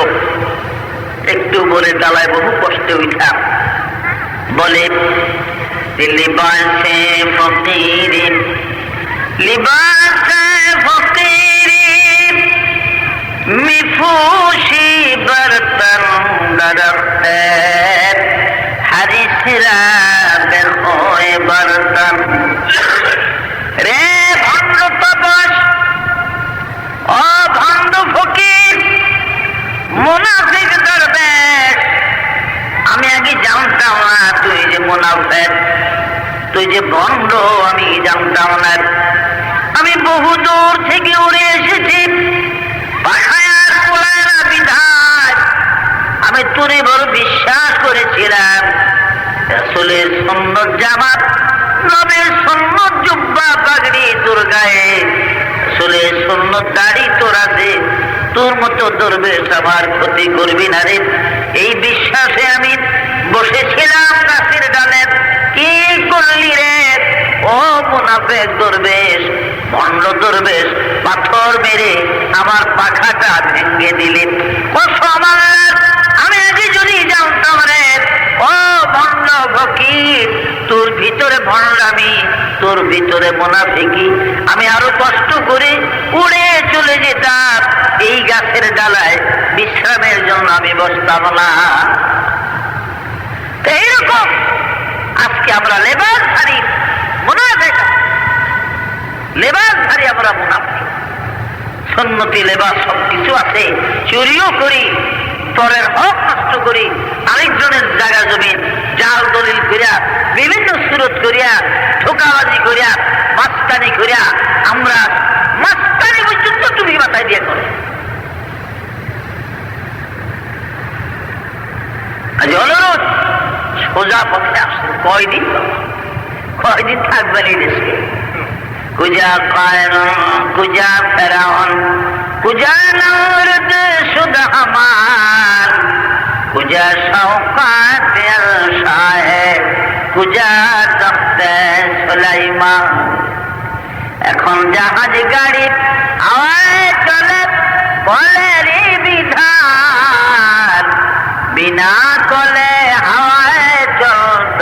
একটু বলে ডালায় বহু কষ্টে উঠা বলে, লিবাসে ফকির লিবাসে ফকির মিফুশি বরতন, দরখতে হারি সিরাত বেখোয়ে বরতন। রে ভণ্ড তপস, ও ভণ্ড ফকির, মুনাফিক দরবেশ, আমি আগে জানতাম না তুই যে মুনাফিক, তুই যে ভণ্ড, আমি জানতাম না। আমি বহু দূর থেকে উড়ে এসেছি, পাখায় আর কোলায় না বিধায় আমি তোরে বড় বিশ্বাস করেছিলাম। রাসূলের সুন্নত জামাত, নবীর সুন্নত জুব্বা পাগড়ি তোর গায়ে, রাসূলের সুন্নত দাড়ি তোর আছে, তোর মতো দরবেশ আমার ক্ষতি করবি না রে, এই বিশ্বাসে আমি বসেছিলাম গাছের ডালে। কি করলি রে ও মুনাফিক দরবেশ, ভণ্ড দরবেশ, পাথর মেরে আমার পাখাটা ভেঙে দিলেন। কসম আল্লাহর, আমি আগে যদি জানতাম রে ও ভণ্ড ফকির, তোর ভিতরে ভণ্ডামি, তোর ভিতরে মুনাফিকি, আমি আরো কষ্ট করে উড়ে চলে যেতাম, এই গাছের ডালায় বিশ্রামের জন্য আমি বসতাম না। এইরকম আজকে আমরা লেবাসধারী মুনাফিক, লেবাসধারী আমরা মুনাফিক, সুন্নতি লেবাস সবকিছু আছে, চুরিও করি, পরের হক নষ্ট করি, আরেকজনের জায়গা জমি জাল দলিল করিয়া, বিভিন্ন সুরত করিয়া, ধোঁকাবাজি করিয়া, মাস্তানি করিয়া, আমরা মাস্তানি পর্যন্ত তুমি মাথায় দিয়ে করে। আজ অনুরোধ, সোজা পথে আসুন। কয়দিন থাকবেন এই দেশে? কুজা কায়রুন, কুজা ফেরাউন, কুজা নমরুদ শুধু আমার, কুজা শওকাত আল শাহ, কুজা তখতে সুলাইমান। এখন জাহাজ গাড়ি আওয়াজ চলে, বলে রে বিধান, বিনা কলে হাওয়ায় চলত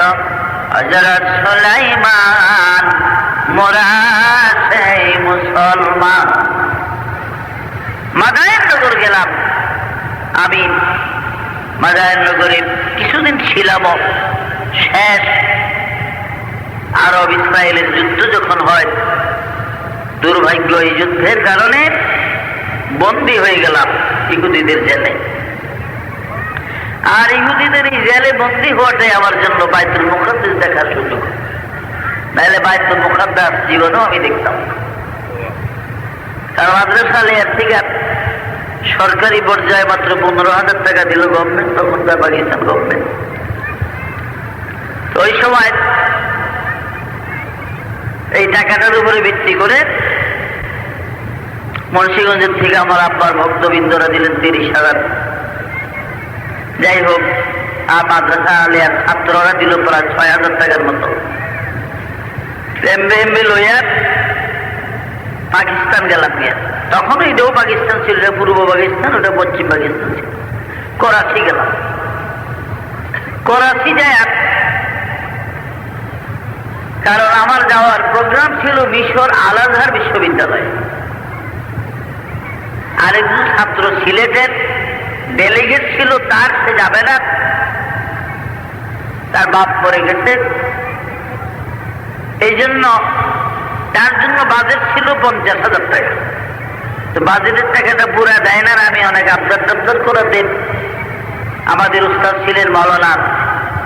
হযরত সুলাইমান, মোরা সেই মুসলমান। মাদায়েরনগর গেলাম আমি, মাদায়েরনগরে কিছুদিন ছিলাম। শেষ আরব ইসরায়েলের যুদ্ধ যখন হয়, দুর্ভাগ্য এই যুদ্ধের কারণে বন্দী হয়ে গেলাম ইহুদিদের জেলে। আর ইহুদিদের এই জেলে বন্দী হওয়াটাই আমার জন্য বাইতুল মুকাদ্দাস দেখার সুযোগ। নাহলে বাইতুল মুকাদ্দাস জীবনেও আমি দেখতাম। কারণ মাদ্রাসা এর থেকে সরকারি পর্যায়ে মাত্র 15,000 টাকা দিল গভর্নমেন্ট, তখনকার পাকিস্তান গভর্নমেন্ট। তো ওই সময় এই টাকাটার উপরে ভিত্তি করে মুন্সিগঞ্জের থেকে আমার আব্বার ভক্তবৃন্দরা দিলেন 30,000। যাই হোক, আর মাদ্রাসা আলিয়ার ছাত্ররা দিল প্রায় 6,000 টাকার মতো। এমবি লইয়া পাকিস্তান গেলাম গিয়া। তখন এটাও পাকিস্তান ছিল, এটা পূর্ব পাকিস্তান, ওটা পশ্চিম পাকিস্তান ছিল। করাচি গেলাম। করাচি যায়, কারণ আমার যাওয়ার প্রোগ্রাম ছিল মিশর আল আজহার বিশ্ববিদ্যালয়ে। আরেকজন ছাত্র সিলেটের ডেলিগেট ছিল, তার সে যাবে না, তার বাপ পড়ে গেছে। এই জন্য তার জন্য বাজেট ছিল 50,000 টাকা। তো বাজেটের টাকাটা পুরা দেয় না। আমি অনেক আবদার টাবদার করে দেন। আমাদের উস্তাদ ছিলেন মাওলানা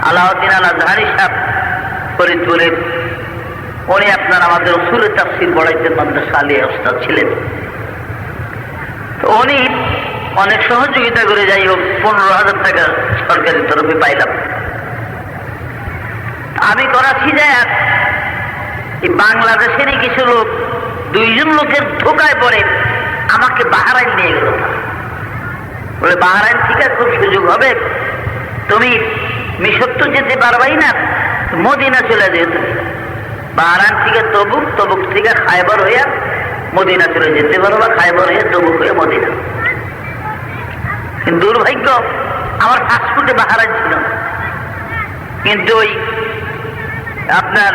আলাউদ্দিন আল আজহারি সাহেব ফরিদপুরের। উনি আপনার আমাদের উসুলের তাফসীর পড়াইতেন, মাদ্রাসা আলিয়া উস্তাদ ছিলেন। তো উনি অনেক সহযোগিতা করে, যাই হোক 15,000 টাকা সরকারি তরফে পাইলাম। আমি করাচি যাই, আর এই বাংলাদেশেরই কিছু লোক, 2জন লোকের ধোকায় পড়ে আমাকে বাহরাইন নিয়ে গেল। বলে বাহরাইন থেকে খুব সুযোগ হবে, তুমি মিশর তো যেতে পারবাই না, মদিনা চলে যেও তুমি। বাহরাইন থেকে তবুক, তবুক থেকে খায়বার হইয়া মদিনা চলে যেতে পারবা, খায়বার হয়ে তবুক হয়ে মদিনা। দুর্ভাগ্য, আমার পাসপোর্টে বাহরাইন ছিল, কিন্তু ওই আপনার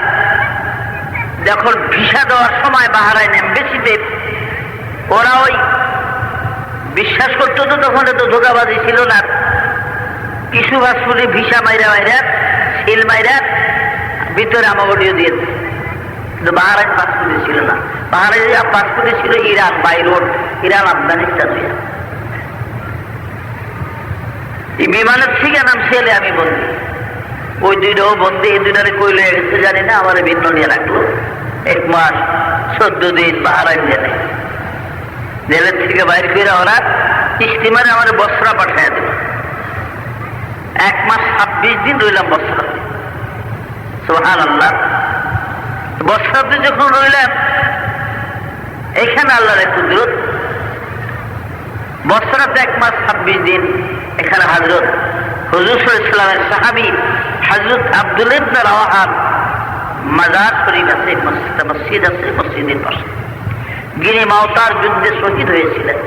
যখন ভিসা দেওয়ার সময় বাহরাইন এমবেসিতে ওরা ওই বিশ্বাস করতো, তো তখন এত ধোকাবাজি ছিল না। কিছু পাসপোর্টে ভিসা মাইরা মাইরা সিল মাইরা ভিতরে আমাগটিও দিয়েছে, কিন্তু বাহরাইন পাসপোর্টে ছিল না। বাহরাইন পাসপোর্টে ছিল Iran by road, Iran Afghanistan হইয়া। এই বিমানের থেকে নামছে এলে আমি বন্দি। ওই দুইটাও বন্দি, এই দুইটারে কই লয়ে গেছে জানি না, আমার ভিন্ন নিয়ে রাখলো। 1 মাস 14 দিন বাহরাইন জেলে। জেলের থেকে বাইর করে ওরা স্টিমারে আমার বসরা পাঠাইয়া দিল। 1 মাস 26 দিন রইলাম বসরা। সুবহানাল্লাহ। বসরাতে যখন রইলাম, এখানে আল্লাহর কুদরত। বসরাতে 1 মাস 26 দিন এখানে হযরত হুজুর সাল্লাল্লাহু আলাইহি ওয়াসাল্লামের সাহাবী হযরত আব্দুল্লাহ ইবনে রাওয়াহার মাজার শরীফ আছে, মসজিদ আছে, মসজিদের পাশে। যিনি মাওতার যুদ্ধে শহীদ হয়েছিলেন।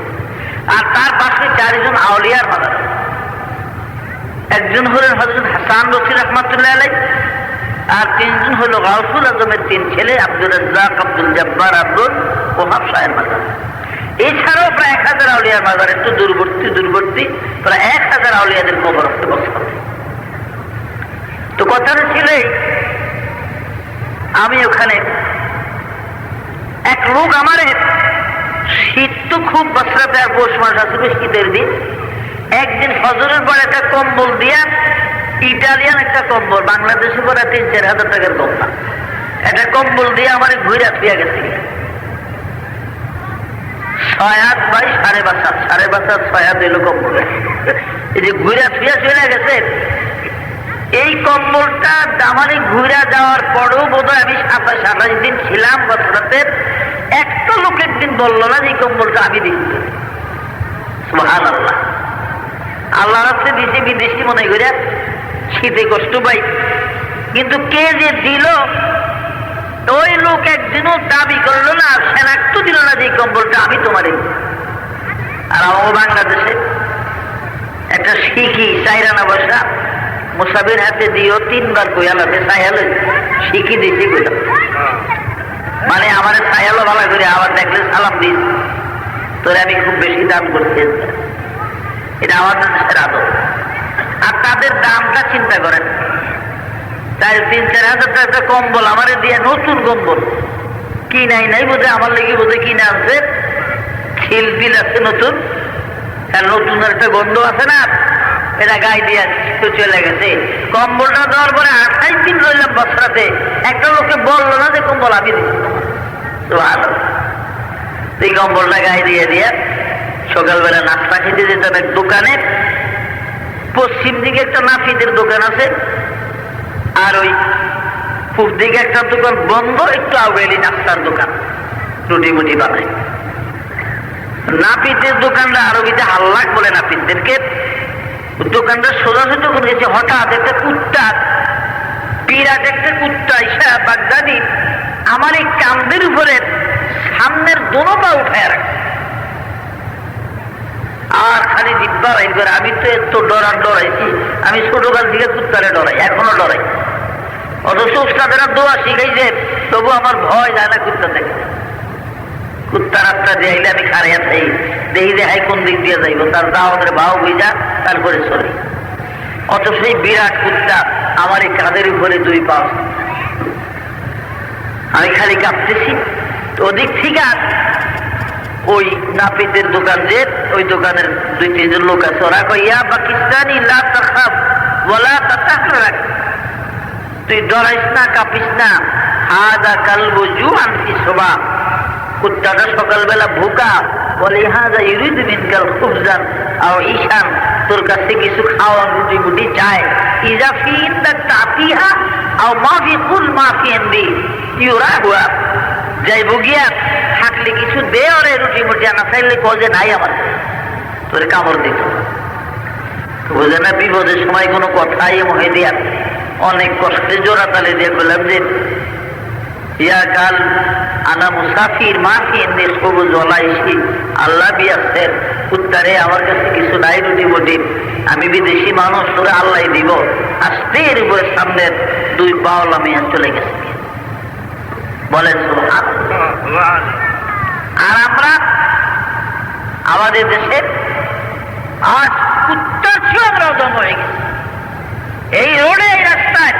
আর তার পাশে 4 জন আউলিয়ার মাজার। একজন হলেন হযরত হাসান বসরি রাহমাতুল্লাহ আলাইহি, আর 3 জন হলো গাউসুল আজমের 3 ছেলে আব্দুর রাজ্জাক, আব্দুল জব্বার, আব্দুল ওহাব শাহের মাজার। এছাড়াও প্রায় 1000 আউলিয়ার মাজার, একটু দূরবর্তী প্রায় 1000 আউলিয়াদের কবর আছে বসরাতে। তো কথাটা ছিল, আমি ওখানে এক লোক আমারে, শীত তো খুব বসরাতে, আর পৌষ মাস আসবে, শীতের দিন। একদিন ফজরের পর একটা কম্বল দিয়া, ইটালিয়ান একটা কম্বল, বাংলাদেশে পরে 3-4 হাজার টাকার কম না, একটা কম্বল দিয়ে আমার ঘুরে ফিয়া গেছে। 6 হাত বাই 5.5 হাত, 5.5 হাত 6 হাত এলো কম্বল। এই যে ঘুরে ফিয়া চলে গেছে, এই কম্বলটা দামানি ঘুরে যাওয়ার পরেও বোধহয় আমি 27-28 দিন ছিলাম বছরাতে। একটা লোক একদিন বললো না যে এই কম্বলটা আমি দিচ্ছি। সুবহানাল্লাহ। আল্লাহ রাস্তে দিছে বিদেশি মনে করে, শীতে কষ্ট পাই, কিন্তু কে যে দিল ওই লোক একদিনও দাবি করলো না, শনাক্ত দিল না যে এই কম্বলটা আমি তোমার। আর আমার বাংলাদেশে এক একটা শিখি চাইরানা বসা মুসাফির হাতে দিও 3 বার কইয়ালাতে চাইয়াল শিখি দিছি কইল, মানে আমার চাইয়ালো ভালো করে আবার দেখলে সালাম দিস, তোরে আমি খুব বেশি দাম করছি। এটা আমাদের দেশের আদব। আর তাদের দামটা চিন্তা করেন, তাই 3-4 হাজার টাকা কম্বল আমারে দিয়ে, নতুন কম্বল কি নাই নাই বোধহয় আমার লেগে বোধহয় কিনে আনছে, খিল বিল আছে নতুন, আর নতুন একটা গন্ধ আছে না, এটা গায়ে দিয়ে চলে গেছে। কম্বলটা দেওয়ার পরে 28 দিন রইলাম বছরাতে, একটা লোকে বললো না যে কম্বল আমি দিচ্ছি, তো ভালো। এই কম্বলটা গায়ে দিয়ে দিয়ে সকালবেলা নাস্তা খেতে যেতাম এক দোকানে, পশ্চিম দিকে একটা নাপিতের দোকান আছে, আর ওই পূব দিকে একটা দোকান বন্ধ, একটু আউগেলি নাস্তার দোকান, রুটি মুটি বানায়। নাপিতের দোকানটা আরবিতে হাল্লাক বলে নাপিতদেরকে। দোকানটা সোজাসুজি করে গেছে, হঠাৎ একটা কুত্তা, বিরাট একটা কুত্তা ইসা বাগদাদি আমার এই কান্দের উপরে সামনের দোনো পা উঠায় রাখছে, আর খালি দিব্বা রাইল করে। আমি তো এত ডরাইছি, আমি ছোটকাল থেকে কুত্তারে ডরাই, এখনো ডরাই। অথচ উস্তাদেরা দোয়া শিখাইছে, তবু আমার ভয় যায় না কুত্তা দেখে। কুত্তা রাস্তা দিয়ে আমি খারাইয়া থাই, দেখি যে হাই কোন দিক দিয়ে যাইব, তার দাওয়াতের ভাও বুঝা তারপরে চলি। অথচ সেই বিরাট কুত্তা আমার এই কাঁধের উপরে 2 পা, আমি খালি কাঁপতেছি। ওদিক থেকে ওই নাপিতের দোকান, যে ওই দোকানের 2-3 জন লোক আছে, ওরা কই ইয়া পাকিস্তানি লা তাখাব ওয়ালা তাতাহরাক, তুই ডরাইস না, কাঁপিস না। হাদা কালবু জুআন ফি সুবা, কুত্তাটা সকালবেলা ভুকা, বলে হাদা ইউরিদু মিনকাল খুবজান আও ঈশান, তোর কাছে কিছু খাওয়া রুটি মুটি চায়। ইজা ফি ইনদাক তাতিহা আও মা ফি কুল মা ফি ইনদি ইউরাহুয়া, যাইব গিয়া থাকলে কিছু দে, ওরে রুটি মুটি আনা, চাইলে কজে নাই আমার, তোরে কামড় দিত। বোঝে না বিপদের সময় কোনো কথাই মহে দিয়া অনেক কষ্টে জোড়া তালে দিয়ে বললাম যে ইয়া কাল আনা মুসাফির মা কি এমনি সবুজ ওলাইছি আল্লাহ বিয়াসের উত্তরে আমার কাছে কিছু নাই রুটি মুটি, আমি বিদেশি মানুষ, তোরে আল্লাহ দিব। আস্তের উপরে সামনের 2 পাওল আমি চলে গেছি। বলেন সুবহানাল্লাহ। আর আমরা আমাদের দেশে আজ কুত্তার চেয়ে আমরা জন্ম হয়ে গেছি। এই রোডে, এই রাস্তায়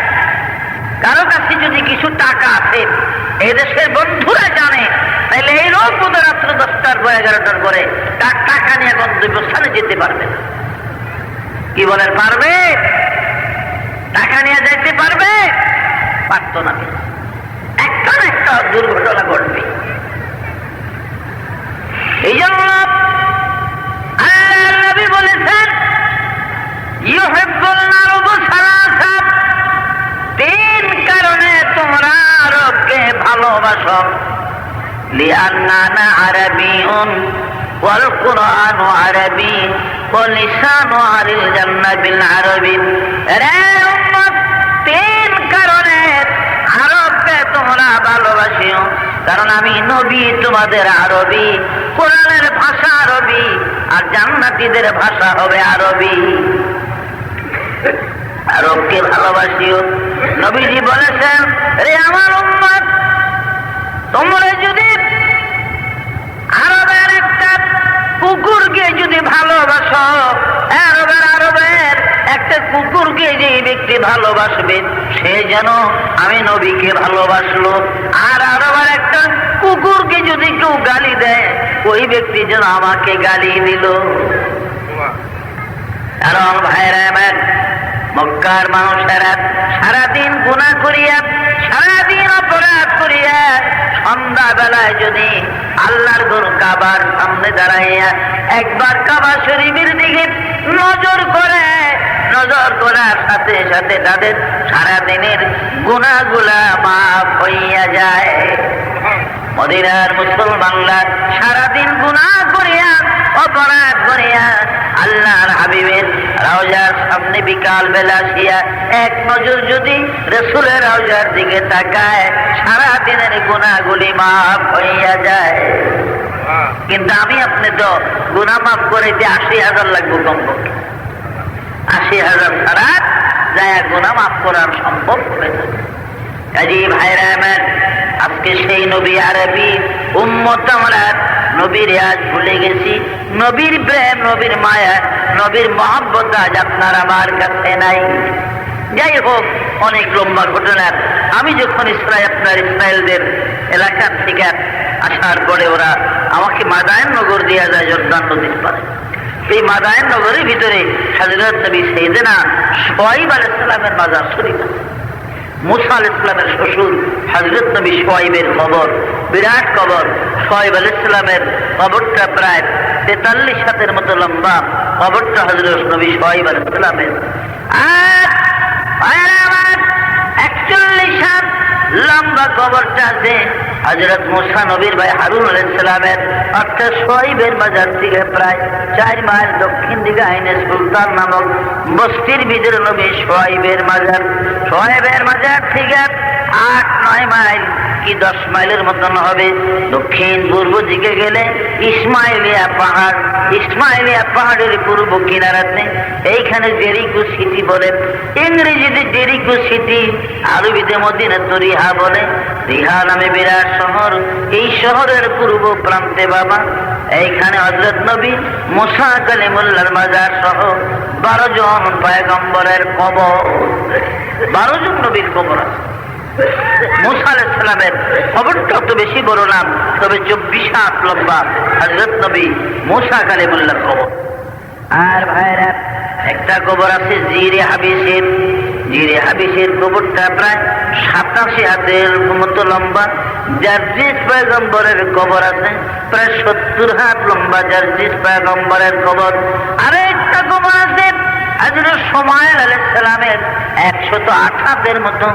কারো কাছে যদি কিছু টাকা আছে, এদেশের বন্ধুরা জানে, তাহলে এই রোগ বোধ রাত্র 10টার পর 11টার পরে তার টাকা নিয়ে গন্তব্যস্থানে যেতে পারবে। কি বলেন, পারবে? টাকা নিয়ে যেতে পারবে? পারত না, একটা না একটা দুর্ঘটনা ঘটবে। এই জন্য আল্লাহর নবী বলেছেন ইউহিব্বুল মার'উ সালাসা, 3 কারণে তোমরা আরবকে ভালোবাসো। লিআন্নানা আরাবিয়ুন ওয়াল কুরআনু আরাবী ওয়া লিসানু আলিল জান্নাহ বিল আরবী। রে উম্মত, 3 কারণে আরবকে তোমরা ভালোবাসিও, কারণ আমি নবী তোমাদের আরবি, কোরআনের ভাষা আরবি, আর জান্নাতীদের ভাষা হবে আরবি। আরবকে ভালোবাসিও। নবীজি বলেছেন, রে আমার উম্মত, তোমরা যদি আরবের একটা কুকুরকে যদি ভালোবাসো, আরবের একটা কুকুরকে যে ব্যক্তি ভালোবাসবে, সে যেন আমি নবীকে ভালোবাসলো। আর আরবের একটা কুকুরকে যদি কেউ গালি দেয়, ওই ব্যক্তি যেন আমাকে গালি দিল। কারণ ভাইরা আমার, মক্কার মানুষেরা সারাদিন গুনাহ করিয়া, সারাদিন অপরাধ করিয়া, সন্ধ্যা বেলায় যদি আল্লাহর ঘর কাবার সামনে দাঁড়াইয়া একবার কাবা শরীফের দিকে নজর করে, নজর করার সাথে সাথে তাদের সারাদিনের গুনাহগুলা মাফ হইয়া যায়। মদিনার মুসলমানরা সারাদিন গুনাহ করিয়া, অপরাধ করিয়া আল্লাহর হাবিবের রওজার সামনে বিকাল বেলা আসিয়া এক নজর যদি রাসূলের রওজার দিকে তাকায়, সারাদিনের গুনাহগুলি মাফ হইয়া যায়। কিন্তু আমি আপনি তো গুনাহ মাফ করাইতে 80,000 লাগবে কমপক্ষে। 80,000 ছাড়া যায় গুনাহ মাফ করার সম্ভব হবে না। কাজী ভাইরা আমার, আজকে সেই নবী আরবি উম্মত আমরা নবীর আজ ভুলে গেছি। নবীর প্রেম, নবীর মায়া, নবীর মহব্বত আজ আপনার আমার কাছে নাই। যাই হোক, অনেক লম্বা ঘটনা। আমি যখন ইসরায়েলদের এলাকা থেকে আসার পরে ওরা আমাকে মাদায়েন নগর দিয়ে যায় জর্দান নদীর পারে। এই মাদায়েন নগরের ভিতরে হযরত নবী সাইয়েদনা শুআয়ব আলাইহিস সালামের মাজার শরীফ আছে। মুসা আলাইহিস সালামের শ্বশুর হযরত নবী শুআয়বের কবর, বিরাট কবর। শুআয়ব আলাইহিস সালামের কবরটা প্রায় 43 হাতের মতো লম্বা। কবরটা হযরত নবী শুআয়ব আলাইহিস সালামের। আর 41 হাত লম্বা কবরটা আছে হযরত মুসা নবীর ভাই হারুন আলাইহিস সালামের। অর্থাৎ শুআয়বের মাজার থেকে প্রায় 4 মাইল দক্ষিণ দিকে আইনে সুলতান নামক বস্তির ভিতরে নবী শুআয়বের মাজার। শুআয়বের মাজার থেকে 8-9 মাইল কি 10 মাইলের মতন হবে দক্ষিণ পূর্ব দিকে গেলে ইসমাইলিয়া পাহাড়। ইসমাইলিয়া পাহাড়ের পূর্ব কিনারাতে এইখানে জেরিকো সিটি বলে, ইংরেজিতে জেরিকো সিটি, আরবিতে মদিনাতুর রিহা বলে। রিহা নামে বিরাট শহর। এই শহরের পূর্ব প্রান্তে বাবা এইখানে হযরত নবী মুসা কালিমুল্লাহর মাজার সহ 12 জন পয়গম্বরের কবর, 12 জন নবীর কবর আছে। মুসা আলাইহিস সালামের কবরটা তো বেশি বড় না, তবে 24 হাত লম্বা হযরত নবী মুসা কালিমুল্লাহর কবর। আর ভাইরা, একটা কবর আছে জিরে হাবিসের। জিরে হাবিসের কবরটা প্রায় 87 হাতের মতো লম্বা। জার্জিস পয়গম্বরের কবর আছে প্রায় 70 হাত লম্বা, জার্জিস পয়গম্বরের কবর। আরেকটা কবর আছে হযরত শুমাইল আলাইহিস সালামের 108 হাতের মতো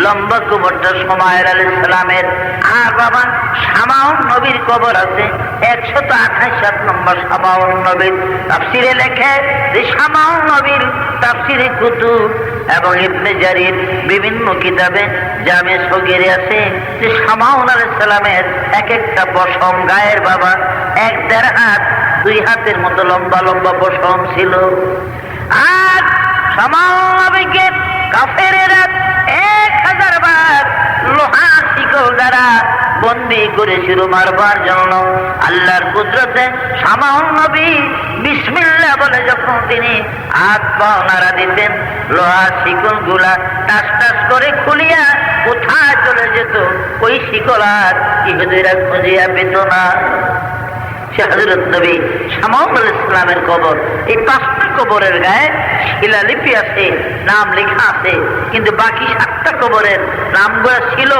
লম্বা কবরটা শুমাইল আলাইহিস সালামের। আর বাবা শামাউন নবীর কবর আছে 128 হাত লম্বা। শামাউন নবীর তাফসিরে লেখে যে শামাউন নবীর তাফসিরে কুতুব এবং ইবনে জারির বিভিন্ন কিতাবে জামে সগীরে আছে যে শামাউন আলাইহিস সালামের এক একটা পশম গায়ের বাবা 1.5 হাত 2 হাতের মতো লম্বা লম্বা পশম ছিল। আর শামাউন নবীকে কাফেরেরা 1000 বার লোহা শিকল দ্বারা বন্দী করেছিল মারবার জন্য। আল্লাহর কুদরতে শামাউন নবী বিসমিল্লাহ বলে যখন তিনি হাত পা নাড়া দিতেন, লোহা শিকল গুলা টাস টাস করে খুলিয়া কোথায় চলে যেত, ওই শিকল আর ইহুদিরা খুঁজিয়া পেত না। হযরত নবী শামাউন আলাইহিস সালামের কবর। এই 5টা কবরের গায়ে শিলালিপি আছে, নাম লেখা আছে, কিন্তু বাকি 7টা কবরের নামগুলো ছিল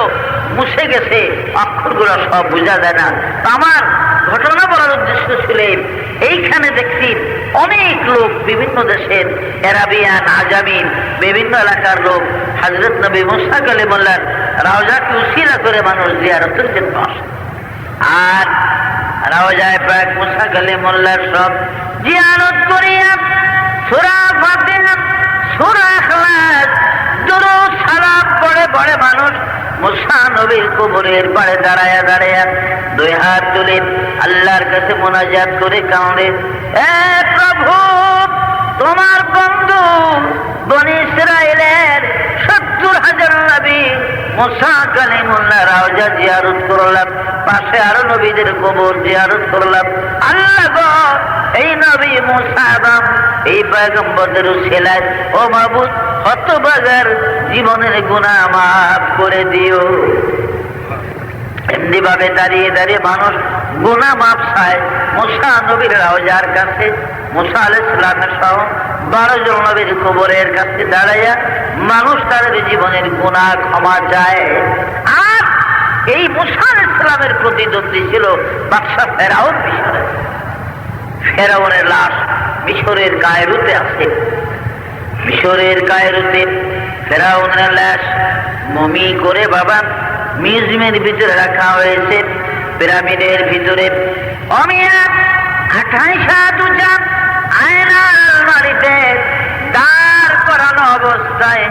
মুছে গেছে, অক্ষরগুলো সব বোঝা যায় না। আমার ঘটনা বলার উদ্দেশ্য ছিল এইখানে দেখছি অনেক লোক বিভিন্ন দেশের আরাবিয়ান, আজামিন, বিভিন্ন এলাকার লোক হযরত নবী মুসা কালিমুল্লাহর রওজাকে উসিলা করে মানুষ জিয়ারতের জন্য আসে। আর রওজায়ে পাক মুসা কালিমুল্লাহর সব জিয়ারত করিয়া সূরা ফাতিহা, সূরা ইখলাস, দুরূদ সালাম পড়ে পড়ে মানুষ মুসা নবীর কবরের পাড়ে দাঁড়ায়া দাঁড়ায়া 2 হাত তুলে আল্লাহর কাছে মুনাজাত করে কাঁদে, হে প্রভু, তোমার বন্ধু বনি ইসরাইলের 70,000 নবী মুসা কালিমুল্লাহ রওজা জিয়ারত করলাম, পাশে আরো নবীদের কবর জিয়ারত করলাম। আল্লাহ গো, এই নবী মুসা এবং এই পয়গম্বরদের উসিলায় ও মাবুদ হতভাগার জীবনের গুনাহ মাফ করে দিও। এমনি ভাবে দাঁড়িয়ে দাঁড়িয়ে মানুষ গুনাহ মাফ চায় মুসা নবীর রওজার কাছে। মুসা আলাইহিস সালামের সহ 12 জন নবীর কবরের কাছে দাঁড়াইয়া মানুষ তাদের জীবনের গুনাহ ক্ষমা চায়। আর এই মুসা আলাইহিস সালামের প্রতিদ্বন্দ্বী ছিল বাদশা ফেরাউন মিশরের। ফেরাউনের লাশ মিশরের কায়রোতে আছে। মিশরের কায়রোতে ফেরাউনের লাশ মমি করে বাবা মিউজিয়ামের ভিতরে রাখা হয়েছে, পিরামিডের ভিতরে। 28 হাত উঁচা আয়নার আলমারিতে দাঁড় করানো অবস্থায়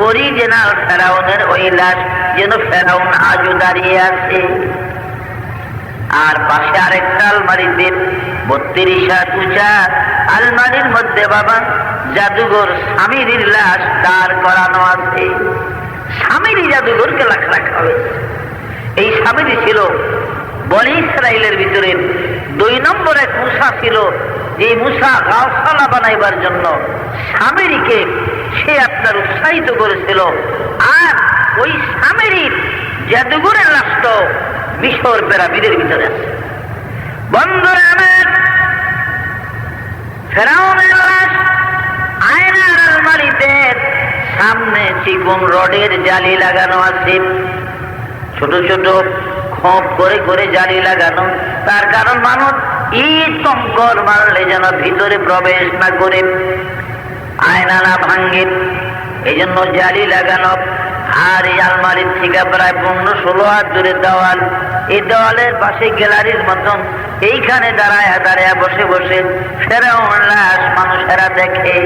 অরিজিনাল ফেরাউনের ওই লাশ যেন ফেরাউন আজও দাঁড়িয়ে আছে। আর পাশে আরেকটা আলমারিতে 32 হাত উঁচা আলমারির মধ্যে বাবা জাদুঘর স্বামীর লাশ দাঁড় করানো আছে। স্বামীর জাদুঘরকে রাখা হয়েছে। এই স্বামীর ছিল বনি ইসরাইলের ভিতরে 2 নম্বর এক মূসা ছিল, যে মূসা গাওসালা বানাইবার জন্য স্বামীকে সে আপনার উৎসাহিত করেছিল। আর ওই স্বামীর জাদুঘরের লাশটা মিশর পিরামিডের ভিতরে আছে। বন্ধুরা আমার, ফেরাউনের লাশ আয়নার আলমারিতে সামনে চিকন রডের জালি লাগানো আছে, ছোট ছোট খোপ করে করে জালি লাগানো। তার কারণ মানুষ ইট কঙ্কর মারলে যেন ভিতরে প্রবেশ না করে, আয়না না ভাঙ্গে, এই জন্য জালি লাগানো। আর এই আলমারির থেকে প্রায় 15-16 হাত দূরে দেওয়াল। এই দেওয়ালের পাশে গ্যালারির মতন, এইখানে দাঁড়ায় দাঁড়ায় বসে বসে ফেরাউন লাশ মানুষেরা দেখে।